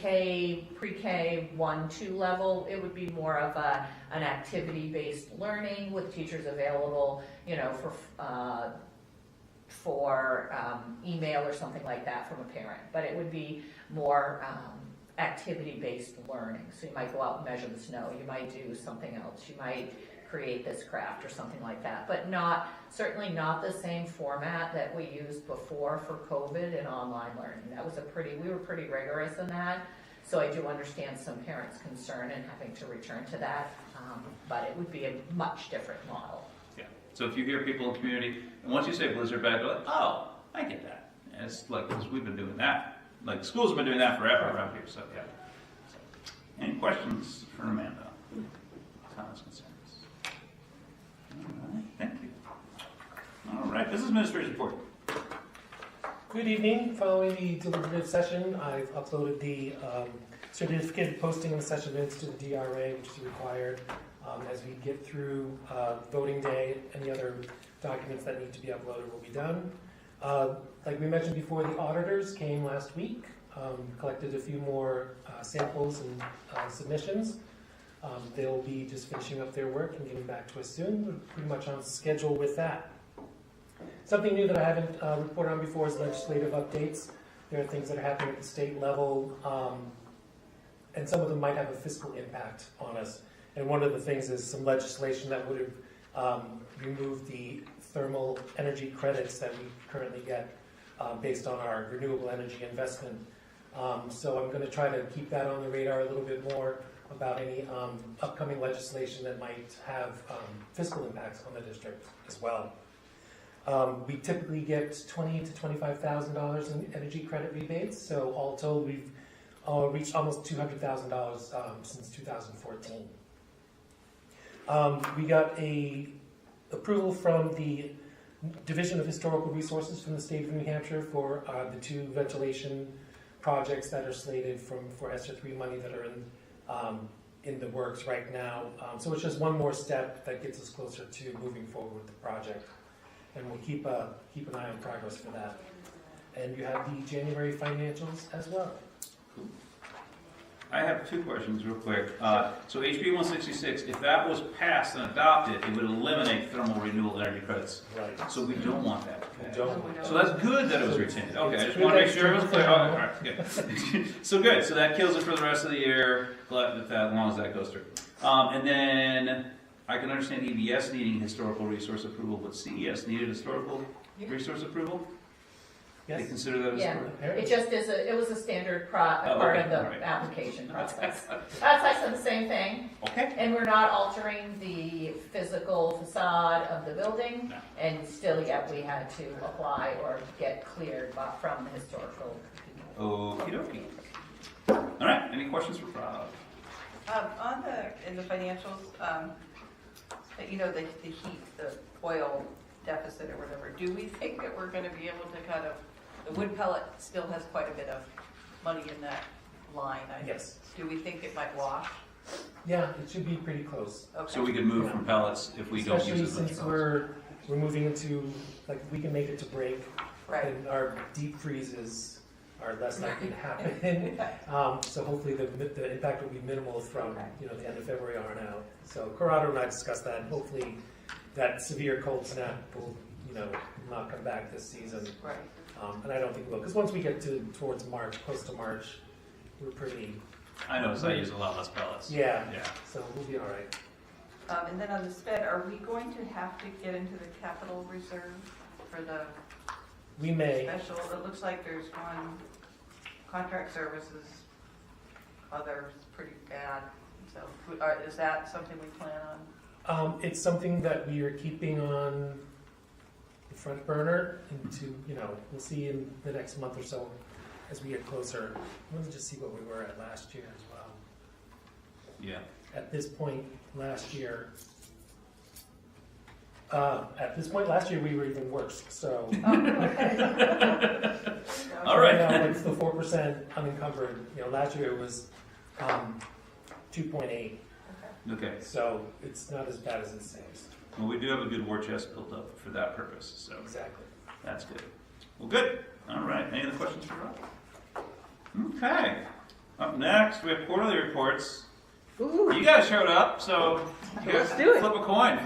pre-K 1-2 level, it would be more of an activity-based learning with teachers available, for email or something like that from a parent. But it would be more activity-based learning. So you might go out and measure the snow. You might do something else. You might create this craft or something like that, but certainly not the same format that we used before for COVID and online learning. We were pretty rigorous in that, so I do understand some parents' concern in having to return to that, but it would be a much different model. Yeah, so if you hear people in the community, and once you say blizzard bag, they're like, oh, I get that. And it's because we've been doing that. Schools have been doing that forever around here, so yeah. Any questions for Amanda? Comments, concerns? All right, thank you. All right, business administration report. Good evening. Following the deliberative session, I've uploaded the certificate posting of the session minutes to the DRA, which is required as we get through voting day. Any other documents that need to be uploaded will be done. Like we mentioned before, the auditors came last week, collected a few more samples and submissions. They'll be just finishing up their work and getting back to us soon. We're pretty much on schedule with that. Something new that I haven't reported on before is legislative updates. There are things that are happening at the state level, and some of them might have a fiscal impact on us. And one of the things is some legislation that would have removed the thermal energy credits that we currently get based on our renewable energy investment. So I'm going to try to keep that on the radar a little bit more about any upcoming legislation that might have fiscal impacts on the district as well. We typically get $20,000 to $25,000 in energy credit rebates, so all told we've reached almost $200,000 since 2014. We got a approval from the Division of Historical Resources from the state of New Hampshire for the 2 ventilation projects that are slated for ESSER 3 money that are in the works right now. So it's just one more step that gets us closer to moving forward with the project. And we'll keep an eye on progress for that. And you have the January financials as well. I have 2 questions real quick. So HB 166, if that was passed and adopted, it would eliminate thermal renewable energy credits. Right. So we don't want that. We don't. So that's good that it was retained. Okay, I just want to make sure it was clear. All right, good. So good. So that kills it for the rest of the year. Glad that as long as that goes through. And then I can understand EBS needing historical resource approval, but CES needed historical resource approval. They Yes. consider that as Yeah, it just is it was a standard part okay, of the all right. application process. That's I said the same thing. Okay. And we're not altering the physical facade of the building, No. and still yet we had to apply or get cleared from the historical. Okie dokie. All right. Any questions for Rob? In the financials, you know, the heat, the oil deficit or whatever, do we think that we're gonna be able to kind of, the wood pellet still has quite a bit of money in that line, I Yes. Do we think it might wash? Yeah, it should be pretty close. Okay. So we could move from pellets if we don't Especially use as much since pellets. we're moving into, like, we can make it to break, Right. and our deep freezes are less likely to happen. So hopefully the impact will be minimal from, you know, the end of February on out. So Corrado and I discussed that, and hopefully that severe cold snap will, you know, not come back this season. Right. And I don't think it will, because once we get towards March, close to March, we're pretty, I noticed I use a lot less pellets. yeah, Yeah. so we'll be all right. And then on the SpEd, are we going to have to get into the capital reserve for the We may. special? It looks like there's one contract services, others pretty bad. So is that something we plan on? It's something that we are keeping on the front burner into, you know, we'll see in the next month or so as we get closer. Let me just see what we were at last year as well. Yeah. At this point last year, we were even worse, so. All right. Now it's the 4% unencumbered. You know, last year it was 2.8, Okay. so it's not as bad as it seems. Well, we do have a good war chest built up for that purpose, so Exactly. that's good. Well, good. All right. Any other questions for Rob? Okay. Up next, we have quarterly reports. Ooh. You guys showed up, so you guys Let's do it. flip a coin,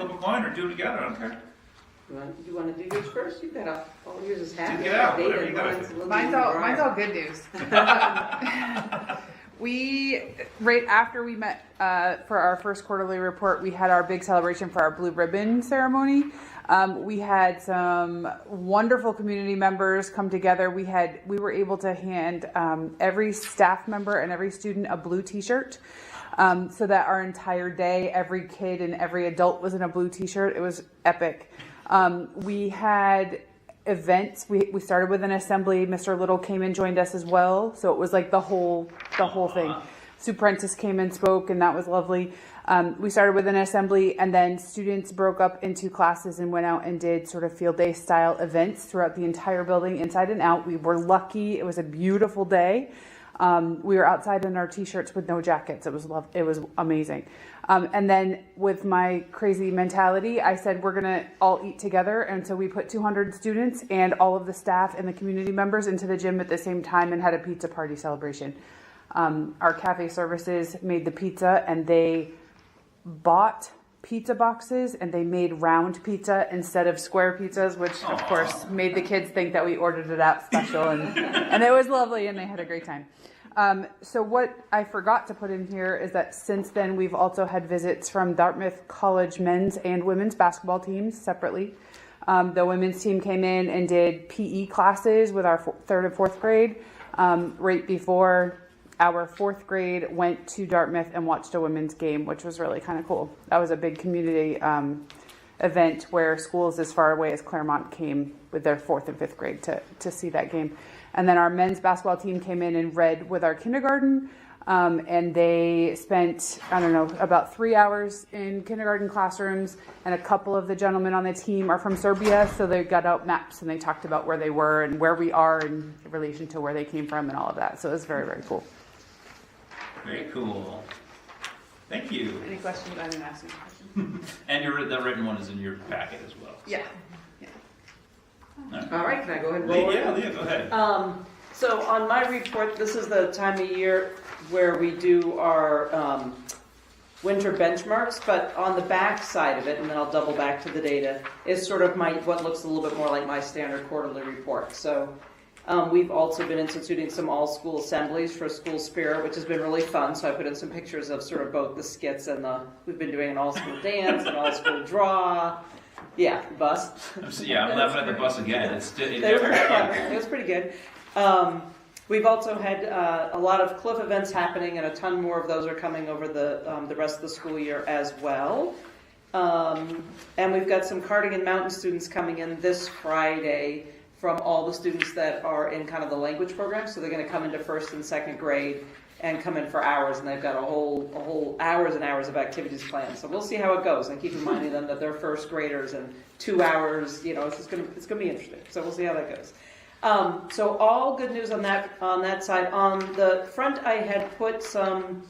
or do it together. I don't care. You want to do yours first? You've got all yours is happy. Duke it out, whatever David, you gotta mine's do. a little Mine's bit all drier. good news. Right after we met for our first quarterly report, we had our big celebration for our blue ribbon ceremony. We had some wonderful community members come together. We were able to hand every staff member and every student a blue T-shirt, so that our entire day, every kid and every adult was in a blue T-shirt. It was epic. We had events. We started with an assembly. Mr. Little came and joined us as well. So it was like the whole thing. Superintendent came and spoke, and that was lovely. We started with an assembly, and then students broke up into classes and went out and did sort of field day style events throughout the entire building, inside and out. We were lucky. It was a beautiful day. We were outside in our T-shirts with no jackets. It was amazing. And then with my crazy mentality, I said, we're going to all eat together. And so we put 200 students and all of the staff and the community members into the gym at the same time and had a pizza party celebration. Our Café services made the pizza, and they bought pizza boxes and they made round pizza instead of square pizzas, which of course made the kids think that we ordered it out special, and it was lovely, and they had a great time. So what I forgot to put in here is that since then we've also had visits from Dartmouth College men's and women's basketball teams separately. The women's team came in and did PE classes with our third and fourth grade right before our fourth grade went to Dartmouth and watched a women's game, which was really kind of cool. That was a big community event where schools as far away as Claremont came with their 4th and 5th grade to see that game. And then our men's basketball team came in and read with our kindergarten. And they spent, I don't know, about 3 hours in kindergarten classrooms, and a couple of the gentlemen on the team are from Serbia, so they got out maps and they talked about where they were and where we are in relation to where they came from and all of that. So it was very, very cool. Very cool. Thank you. Any questions? I didn't ask any questions. And the written one is in your packet as well. Yeah. Right. All right, can I go ahead and roll it? Yeah, go ahead. So on my report, this is the time of year where we do our winter benchmarks, but on the back side of it, and then I'll double back to the data, is sort of what looks a little bit more like my standard quarterly report. So we've also been instituting some all-school assemblies for school spirit, which has been really fun. So I put in some pictures of sort of both the skits and we've been doing an all-school dance, an all-school draw. Yeah, bus. Yeah, I'm laughing at the bus again. It was pretty good. We've also had a lot of Cliff events happening, and a ton more of those are coming over the rest of the school year as well. And we've got some Cardigan Mountain students coming in this Friday from all the students that are in kind of the language program. So they're going to come into 1st and 2nd grade and come in for hours, and they've got a whole hours and hours of activities planned. So we'll see how it goes, and keep reminding them that they're 1st graders, and 2 hours, it's going to be interesting. So we'll see how that goes. So all good news on that side. On the front, I had put some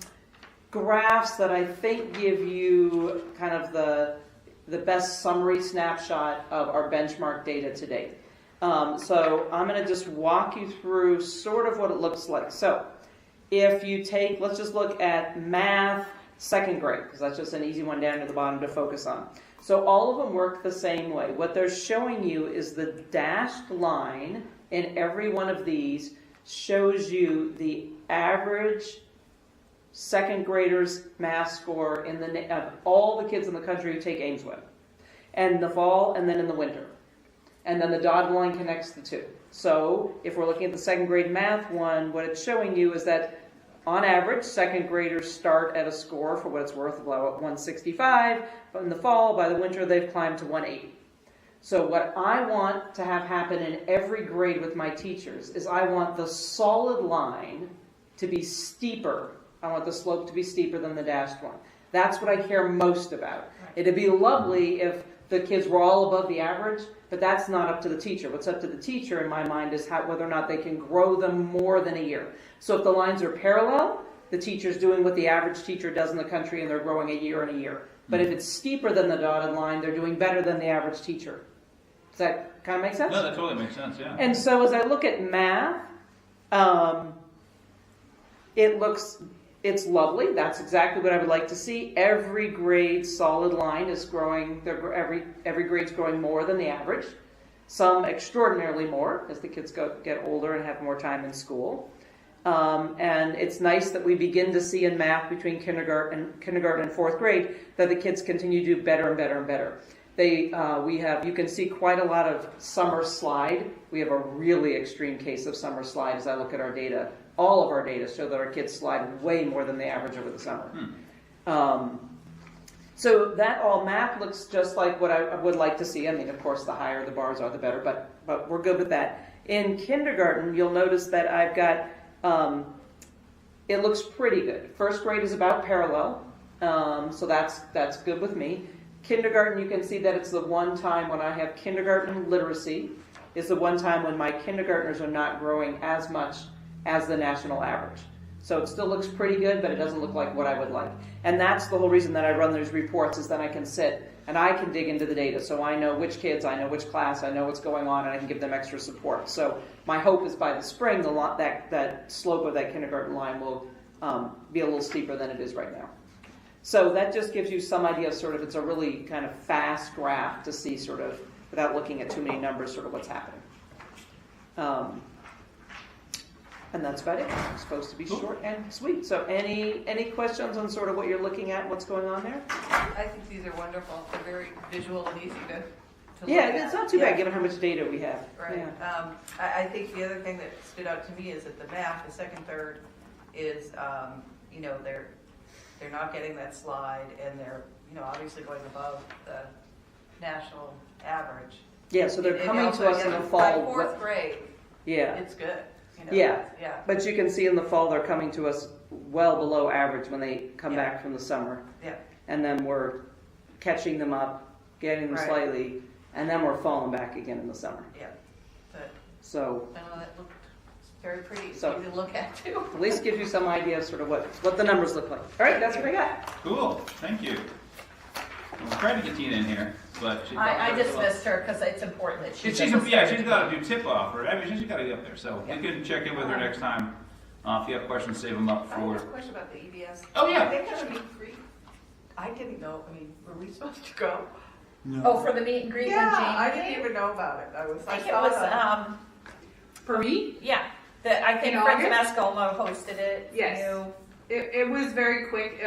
graphs that I think give you kind of the best summary snapshot of our benchmark data to date. So I'm going to just walk you through sort of what it looks like. So if you let's just look at math 2nd grade, because that's just an easy one down to the bottom to focus on. So all of them work the same way. What they're showing you is the dashed line in every one of these shows you the average 2nd graders math score of all the kids in the country who take AIMSWeb, and in the fall and then in the winter. And then the dotted line connects the two. So if we're looking at the 2nd grade math one, what it's showing you is that on average, 2nd graders start at a score, for what it's worth, about 165, but in the fall, by the winter, they've climbed to 180. So what I want to have happen in every grade with my teachers is I want the solid line to be steeper. I want the slope to be steeper than the dashed one. That's what I care most about. It'd be lovely if the kids were all above the average, but that's not up to the teacher. What's up to the teacher, in my mind, is whether or not they can grow them more than a year. So if the lines are parallel, the teacher's doing what the average teacher does in the country, and they're growing a year and a year. But if it's steeper than the dotted line, they're doing better than the average teacher. Does that kind of make sense? No, that totally makes sense, yeah. And so as I look at math, it's lovely. That's exactly what I would like to see. Every grade solid line is growing. Every grade's growing more than the average. Some extraordinarily more as the kids get older and have more time in school. And it's nice that we begin to see in math between kindergarten and 4th grade that the kids continue to do better and better and better. You can see quite a lot of summer slide. We have a really extreme case of summer slide as I look at our data. All of our data show that our kids slide way more than the average over the summer. So that all math looks just like what I would like to see. I mean, of course, the higher the bars are, the better, but we're good with that. In kindergarten, you'll notice that I've got, it looks pretty good. 1st grade is about parallel, so that's good with me. Kindergarten, you can see that it's the one time when I have kindergarten literacy, is the one time when my kindergartners are not growing as much as the national average. So it still looks pretty good, but it doesn't look like what I would like. And that's the whole reason that I run these reports, is that I can sit and I can dig into the data. So I know which kids, I know which class, I know what's going on, and I can give them extra support. So my hope is by the spring, that slope of that kindergarten line will be a little steeper than it is right now. So that just gives you some idea of sort of, it's a really kind of fast graph to see sort of, without looking at too many numbers, sort of what's happening. And that's about it. It's supposed to be short and sweet. So any questions on sort of what you're looking at, what's going on there? I think these are wonderful. They're very visual and easy to look at. It's not too bad given how much data we have. Right. Yeah. I think the other thing that stood out to me is that the math, the 2nd, 3rd, is they're not getting that slide, and they're obviously going above the national average. Yeah, so they're And coming also, to us in yeah, the by fall. fourth grade, Yeah, it's good. You know, Yeah. Yeah. but you can see in the fall they're coming to us well below average when they come Yeah. back from the summer. Yeah. And then we're catching them up, getting them Right. slightly, and then we're falling back again in the summer. Yeah. But, So no, that looked very pretty So- to look at too. at least gives you some idea of sort of what the numbers look like. All right, that's what I got. Cool, thank you. I'm trying to get Tina in here, but she. I dismissed her because it's important that she. She's got to do tip off, or I mean, she's got to get up there. So you can check in with her next time. If you have questions, save them up I have a for. question about the EBS. Oh, yeah. Are they gonna be free? I didn't know, I mean, were we supposed to go? Oh, for the meet and greet when Jamie Yeah, I came? didn't even know about it. I think it saw was, that. For me? yeah, I think In Friends of August? Mascoma hosted it. Yes. You- It was very quick.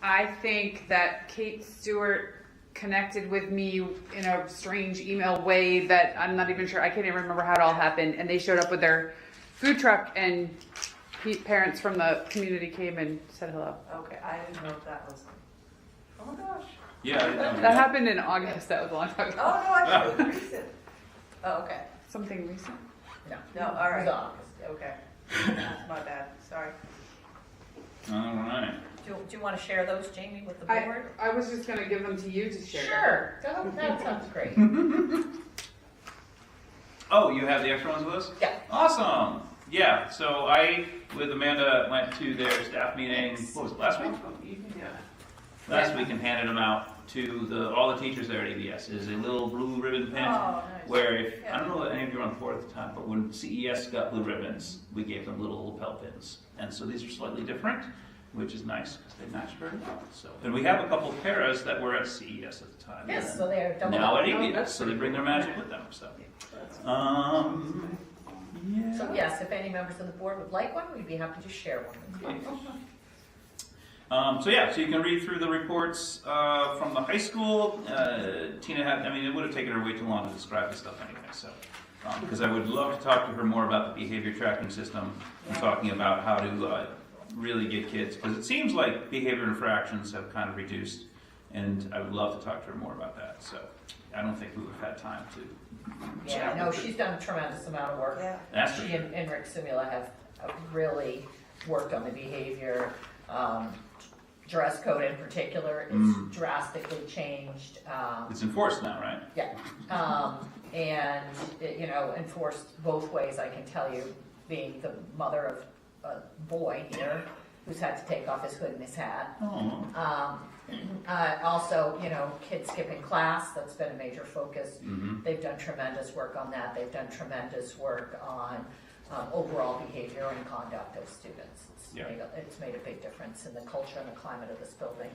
I think that Kate Stewart connected with me in a strange email way that I'm not even sure. I can't even remember how it all happened. And they showed up with their food truck, and parents from the community came and said hello. Okay, I didn't know if that was, oh my gosh. Yeah. I didn't know That happened in August. That was a long time Oh, ago. no, I thought it was recent. Oh, okay. Something recent. No, all right. It was August. Okay. That's my bad, sorry. All right. Do you want to share those, Jamie, with the I board? was just going to give them to you to share. Sure, that sounds great. Oh, you have the extra ones with us? Yeah. Awesome. Yeah. So I, with Amanda, went to their staff meeting. What was it, last week? Yeah. Last week and handed them out to all the teachers there at ABS. Is a little blue ribbon pin. Oh, nice. Where if, I don't know that any of you were on the board at the time, but when CES got blue ribbons, we gave them little lapel pins. And so these are slightly different, which is nice because they match very well. So, and we have a couple of paras that were at CES at the time. Yes, so they're double. Now at up. ABS, so they bring their magic with them. So, yeah. So yes, if any members of the board would like one, we'd be happy to share one with you. So yeah, so you can read through the reports from the high school. Tina had, I mean, it would have taken her way too long to describe this stuff anyway, so. Because I would love to talk to her more about the behavior tracking system and talking about how to really get kids, because it seems like behavior infractions have kind of reduced, and I would love to talk to her more about that, so. I don't think we would have had time to. Yeah, no, she's done a tremendous amount of work. Yeah. That's for She sure. and Rick Simula have really worked on the behavior. Dress code in particular is drastically changed. It's enforced now, right? Yeah, and it, enforced both ways. I can tell you, being the mother of a boy here who's had to take off his hood and his hat. Oh. Also, kids skipping class, that's been a major focus. Mm-hmm. They've done tremendous work on that. They've done tremendous work on overall behavior and conduct of students. It's made a big difference in the culture and the climate of this building.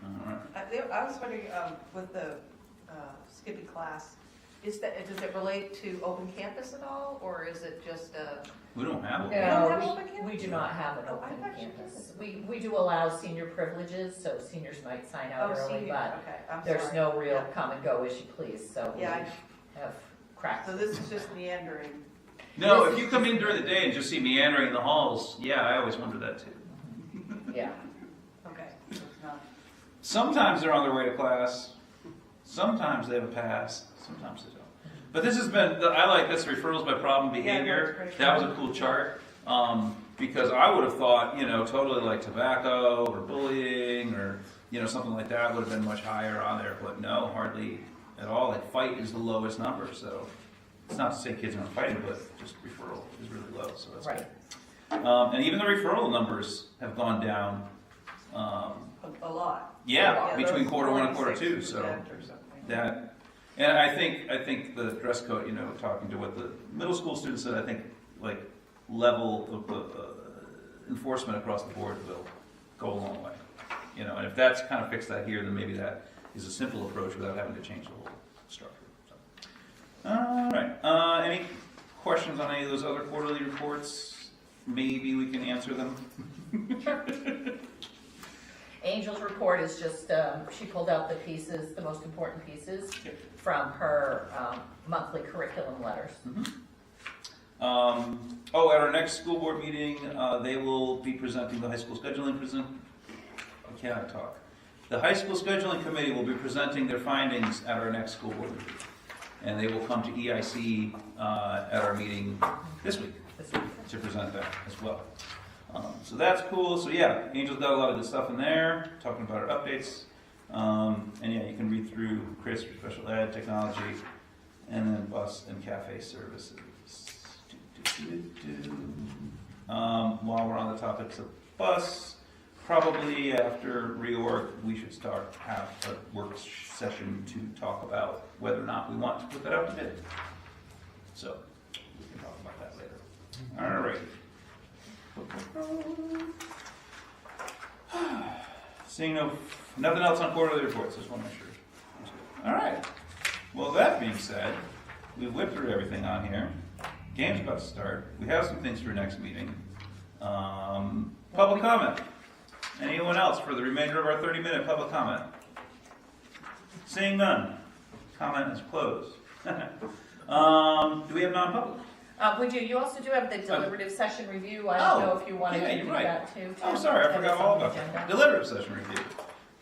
All right. I was wondering, with the skipping class, does it relate to open campus at all, or is it just We don't have one. don't have No, open campus? we do not have an Oh, I open thought you campus. We do allow senior privileges, so seniors might sign out early, senior, but okay, I'm there's sorry. no real Yeah. come and go as you please, so we Yeah, have cracks. so this is just meandering. No, if you come in during the day and just see meandering in the halls, yeah, I always wonder that too. Yeah. Okay, so it's not. Sometimes they're on their way to class. Sometimes they have a pass. Sometimes they don't. But this has been, I like this, referrals by problem behavior. that's great. That was a cool chart. Because I would have thought, totally like tobacco or bullying or, something like that would have been much higher on there. But no, hardly at all. Like fight is the lowest number. So it's not to say kids aren't fighting, but just referral is really low. So that's Right. good. And even the referral numbers have gone down. A lot. Yeah, between those quarter one and quarter two, 46% so or something. that, and I think the dress code, talking to what the middle school students said, I think like level of enforcement across the board will go a long way. And if that's kind of fixed that here, then maybe that is a simple approach without having to change the whole structure. So. All right, any questions on any of those other quarterly reports? Maybe we can answer them. Angel's report is just, she pulled out the pieces, the most important pieces from her monthly curriculum letters. At our next school board meeting, they will be presenting the high school scheduling I can't talk. The high school scheduling committee will be presenting their findings at our next school board meeting. And they will come to EIC at our meeting this week to present that as well. So that's cool. So yeah, Angel's got a lot of good stuff in there, talking about our updates. And yeah, you can read through Chris for special ed, technology, and then bus and cafe services. While we're on the topics of bus, probably after reorg, we should have a work session to talk about whether or not we want to put that out to bid. So we can talk about that later. All right. Seeing nothing else on quarterly reports, just want to make sure. All right. Well, that being said, we've whipped through everything on here. Game's about to start. We have some things for next meeting. Public comment. Anyone else for the remainder of our 30-minute public comment? Seeing none. Comment is closed. Do we have non-public? We do. You also do have the deliberative session review. I don't know if you wanted to do right. that too. Oh, sorry, I forgot all about that. Deliberative session review.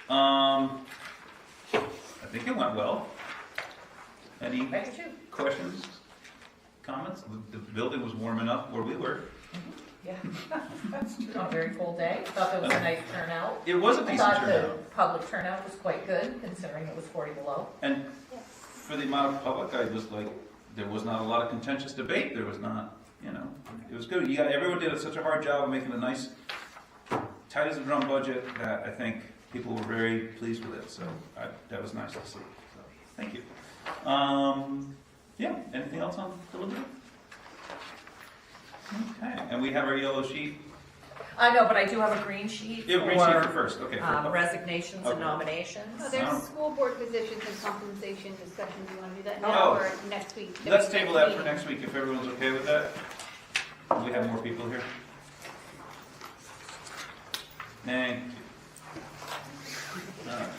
I think it went well. Any questions, comments? The building was warm enough where we were. Yeah, that's true. On a very cold day. Thought that was a nice turnout. It was a decent turnout. I thought the public turnout was quite good, considering it was 40 below. And for the amount of public, I was like, there was not a lot of contentious debate. There was not, it was good. Everyone did such a hard job of making a nice, tight as a drum budget that I think people were very pleased with it. So that was nice to see. So thank you. Yeah, anything else on deliberative? Okay, and we have our yellow sheet. I know, but I do have a green sheet. You have a green sheet for first, okay. Resignations and nominations. Oh, there's school board positions and compensation discussion. Do you want to do that now Oh. or next week? Let's table that for next week if everyone's okay with that. We have more people here. Thank you. All right.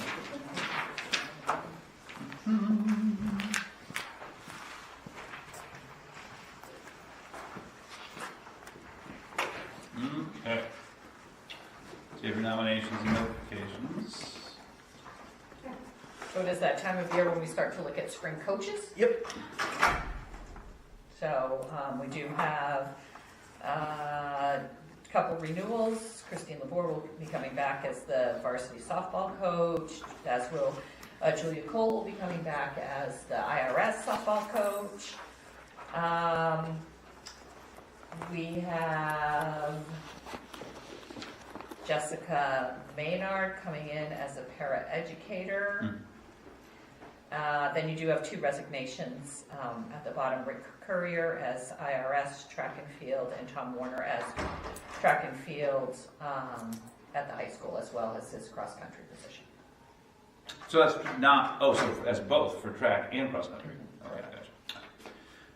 Okay. So every nominations and notifications. So it is that time of year when we start to look at spring coaches. Yep. So we do have a couple renewals. Christine Laborde will be coming back as the varsity softball coach, as will Julia Cole will be coming back as the IRS softball coach. We have Jessica Maynard coming in as a para-educator. Then you do have two resignations at the bottom, Rick Courier as IRS track and field, and Tom Warner as track and field at the high school, as well as his cross-country position. So that's not, so as both for track and cross-country. All right, gotcha.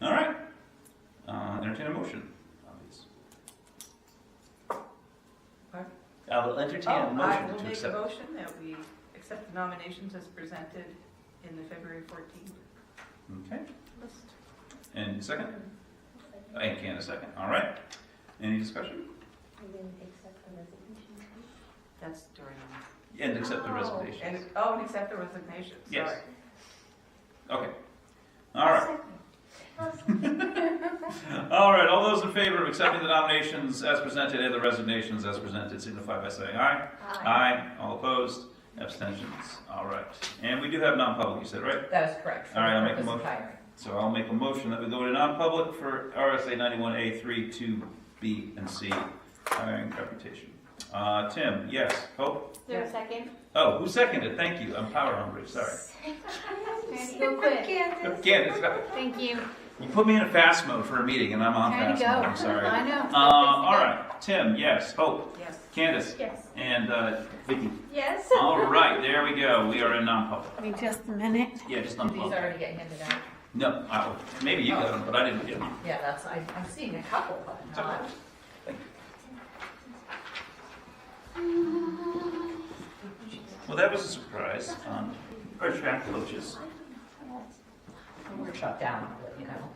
All right. Entertain a motion on these. I will entertain a I motion will to make a accept. motion that we accept the nominations as presented in the February 14th Okay. list. And second? And Candace second. All right. Any discussion? That's during. And accept the resignation. And accept the resignation. Yes. Sorry. Okay. All right. All right. All those in favor of accepting the nominations as presented and the resignations as presented signify by saying aye. Aye. All opposed? Abstentions. All right. And we do have non-public, you said, right? That is correct. All right, I'll make a purpose of motion. hiring. So I'll make a motion that we go to non-public for RSA 91A 3, 2B, and C, hiring reputation. Tim, yes. Hope? Is there a second? Oh, who seconded? Thank you. I'm power hungry. Sorry. Go quick. Candace. Thank you. You put me in a fast mode for a meeting, and I'm on Trying fast to go. mode. I'm sorry. I know. All right. Tim, yes. Hope? Yes. Candace? Yes. And Vicky? Yes. All right. There we go. We are in non-public. Wait just a minute. Yeah, just These non-public. already get handed out. No, maybe you got them, but I didn't get them. Yeah, that's, I'm seeing a couple, but not. Well, that was a surprise on our track coaches. We're shut down, I'll let you know.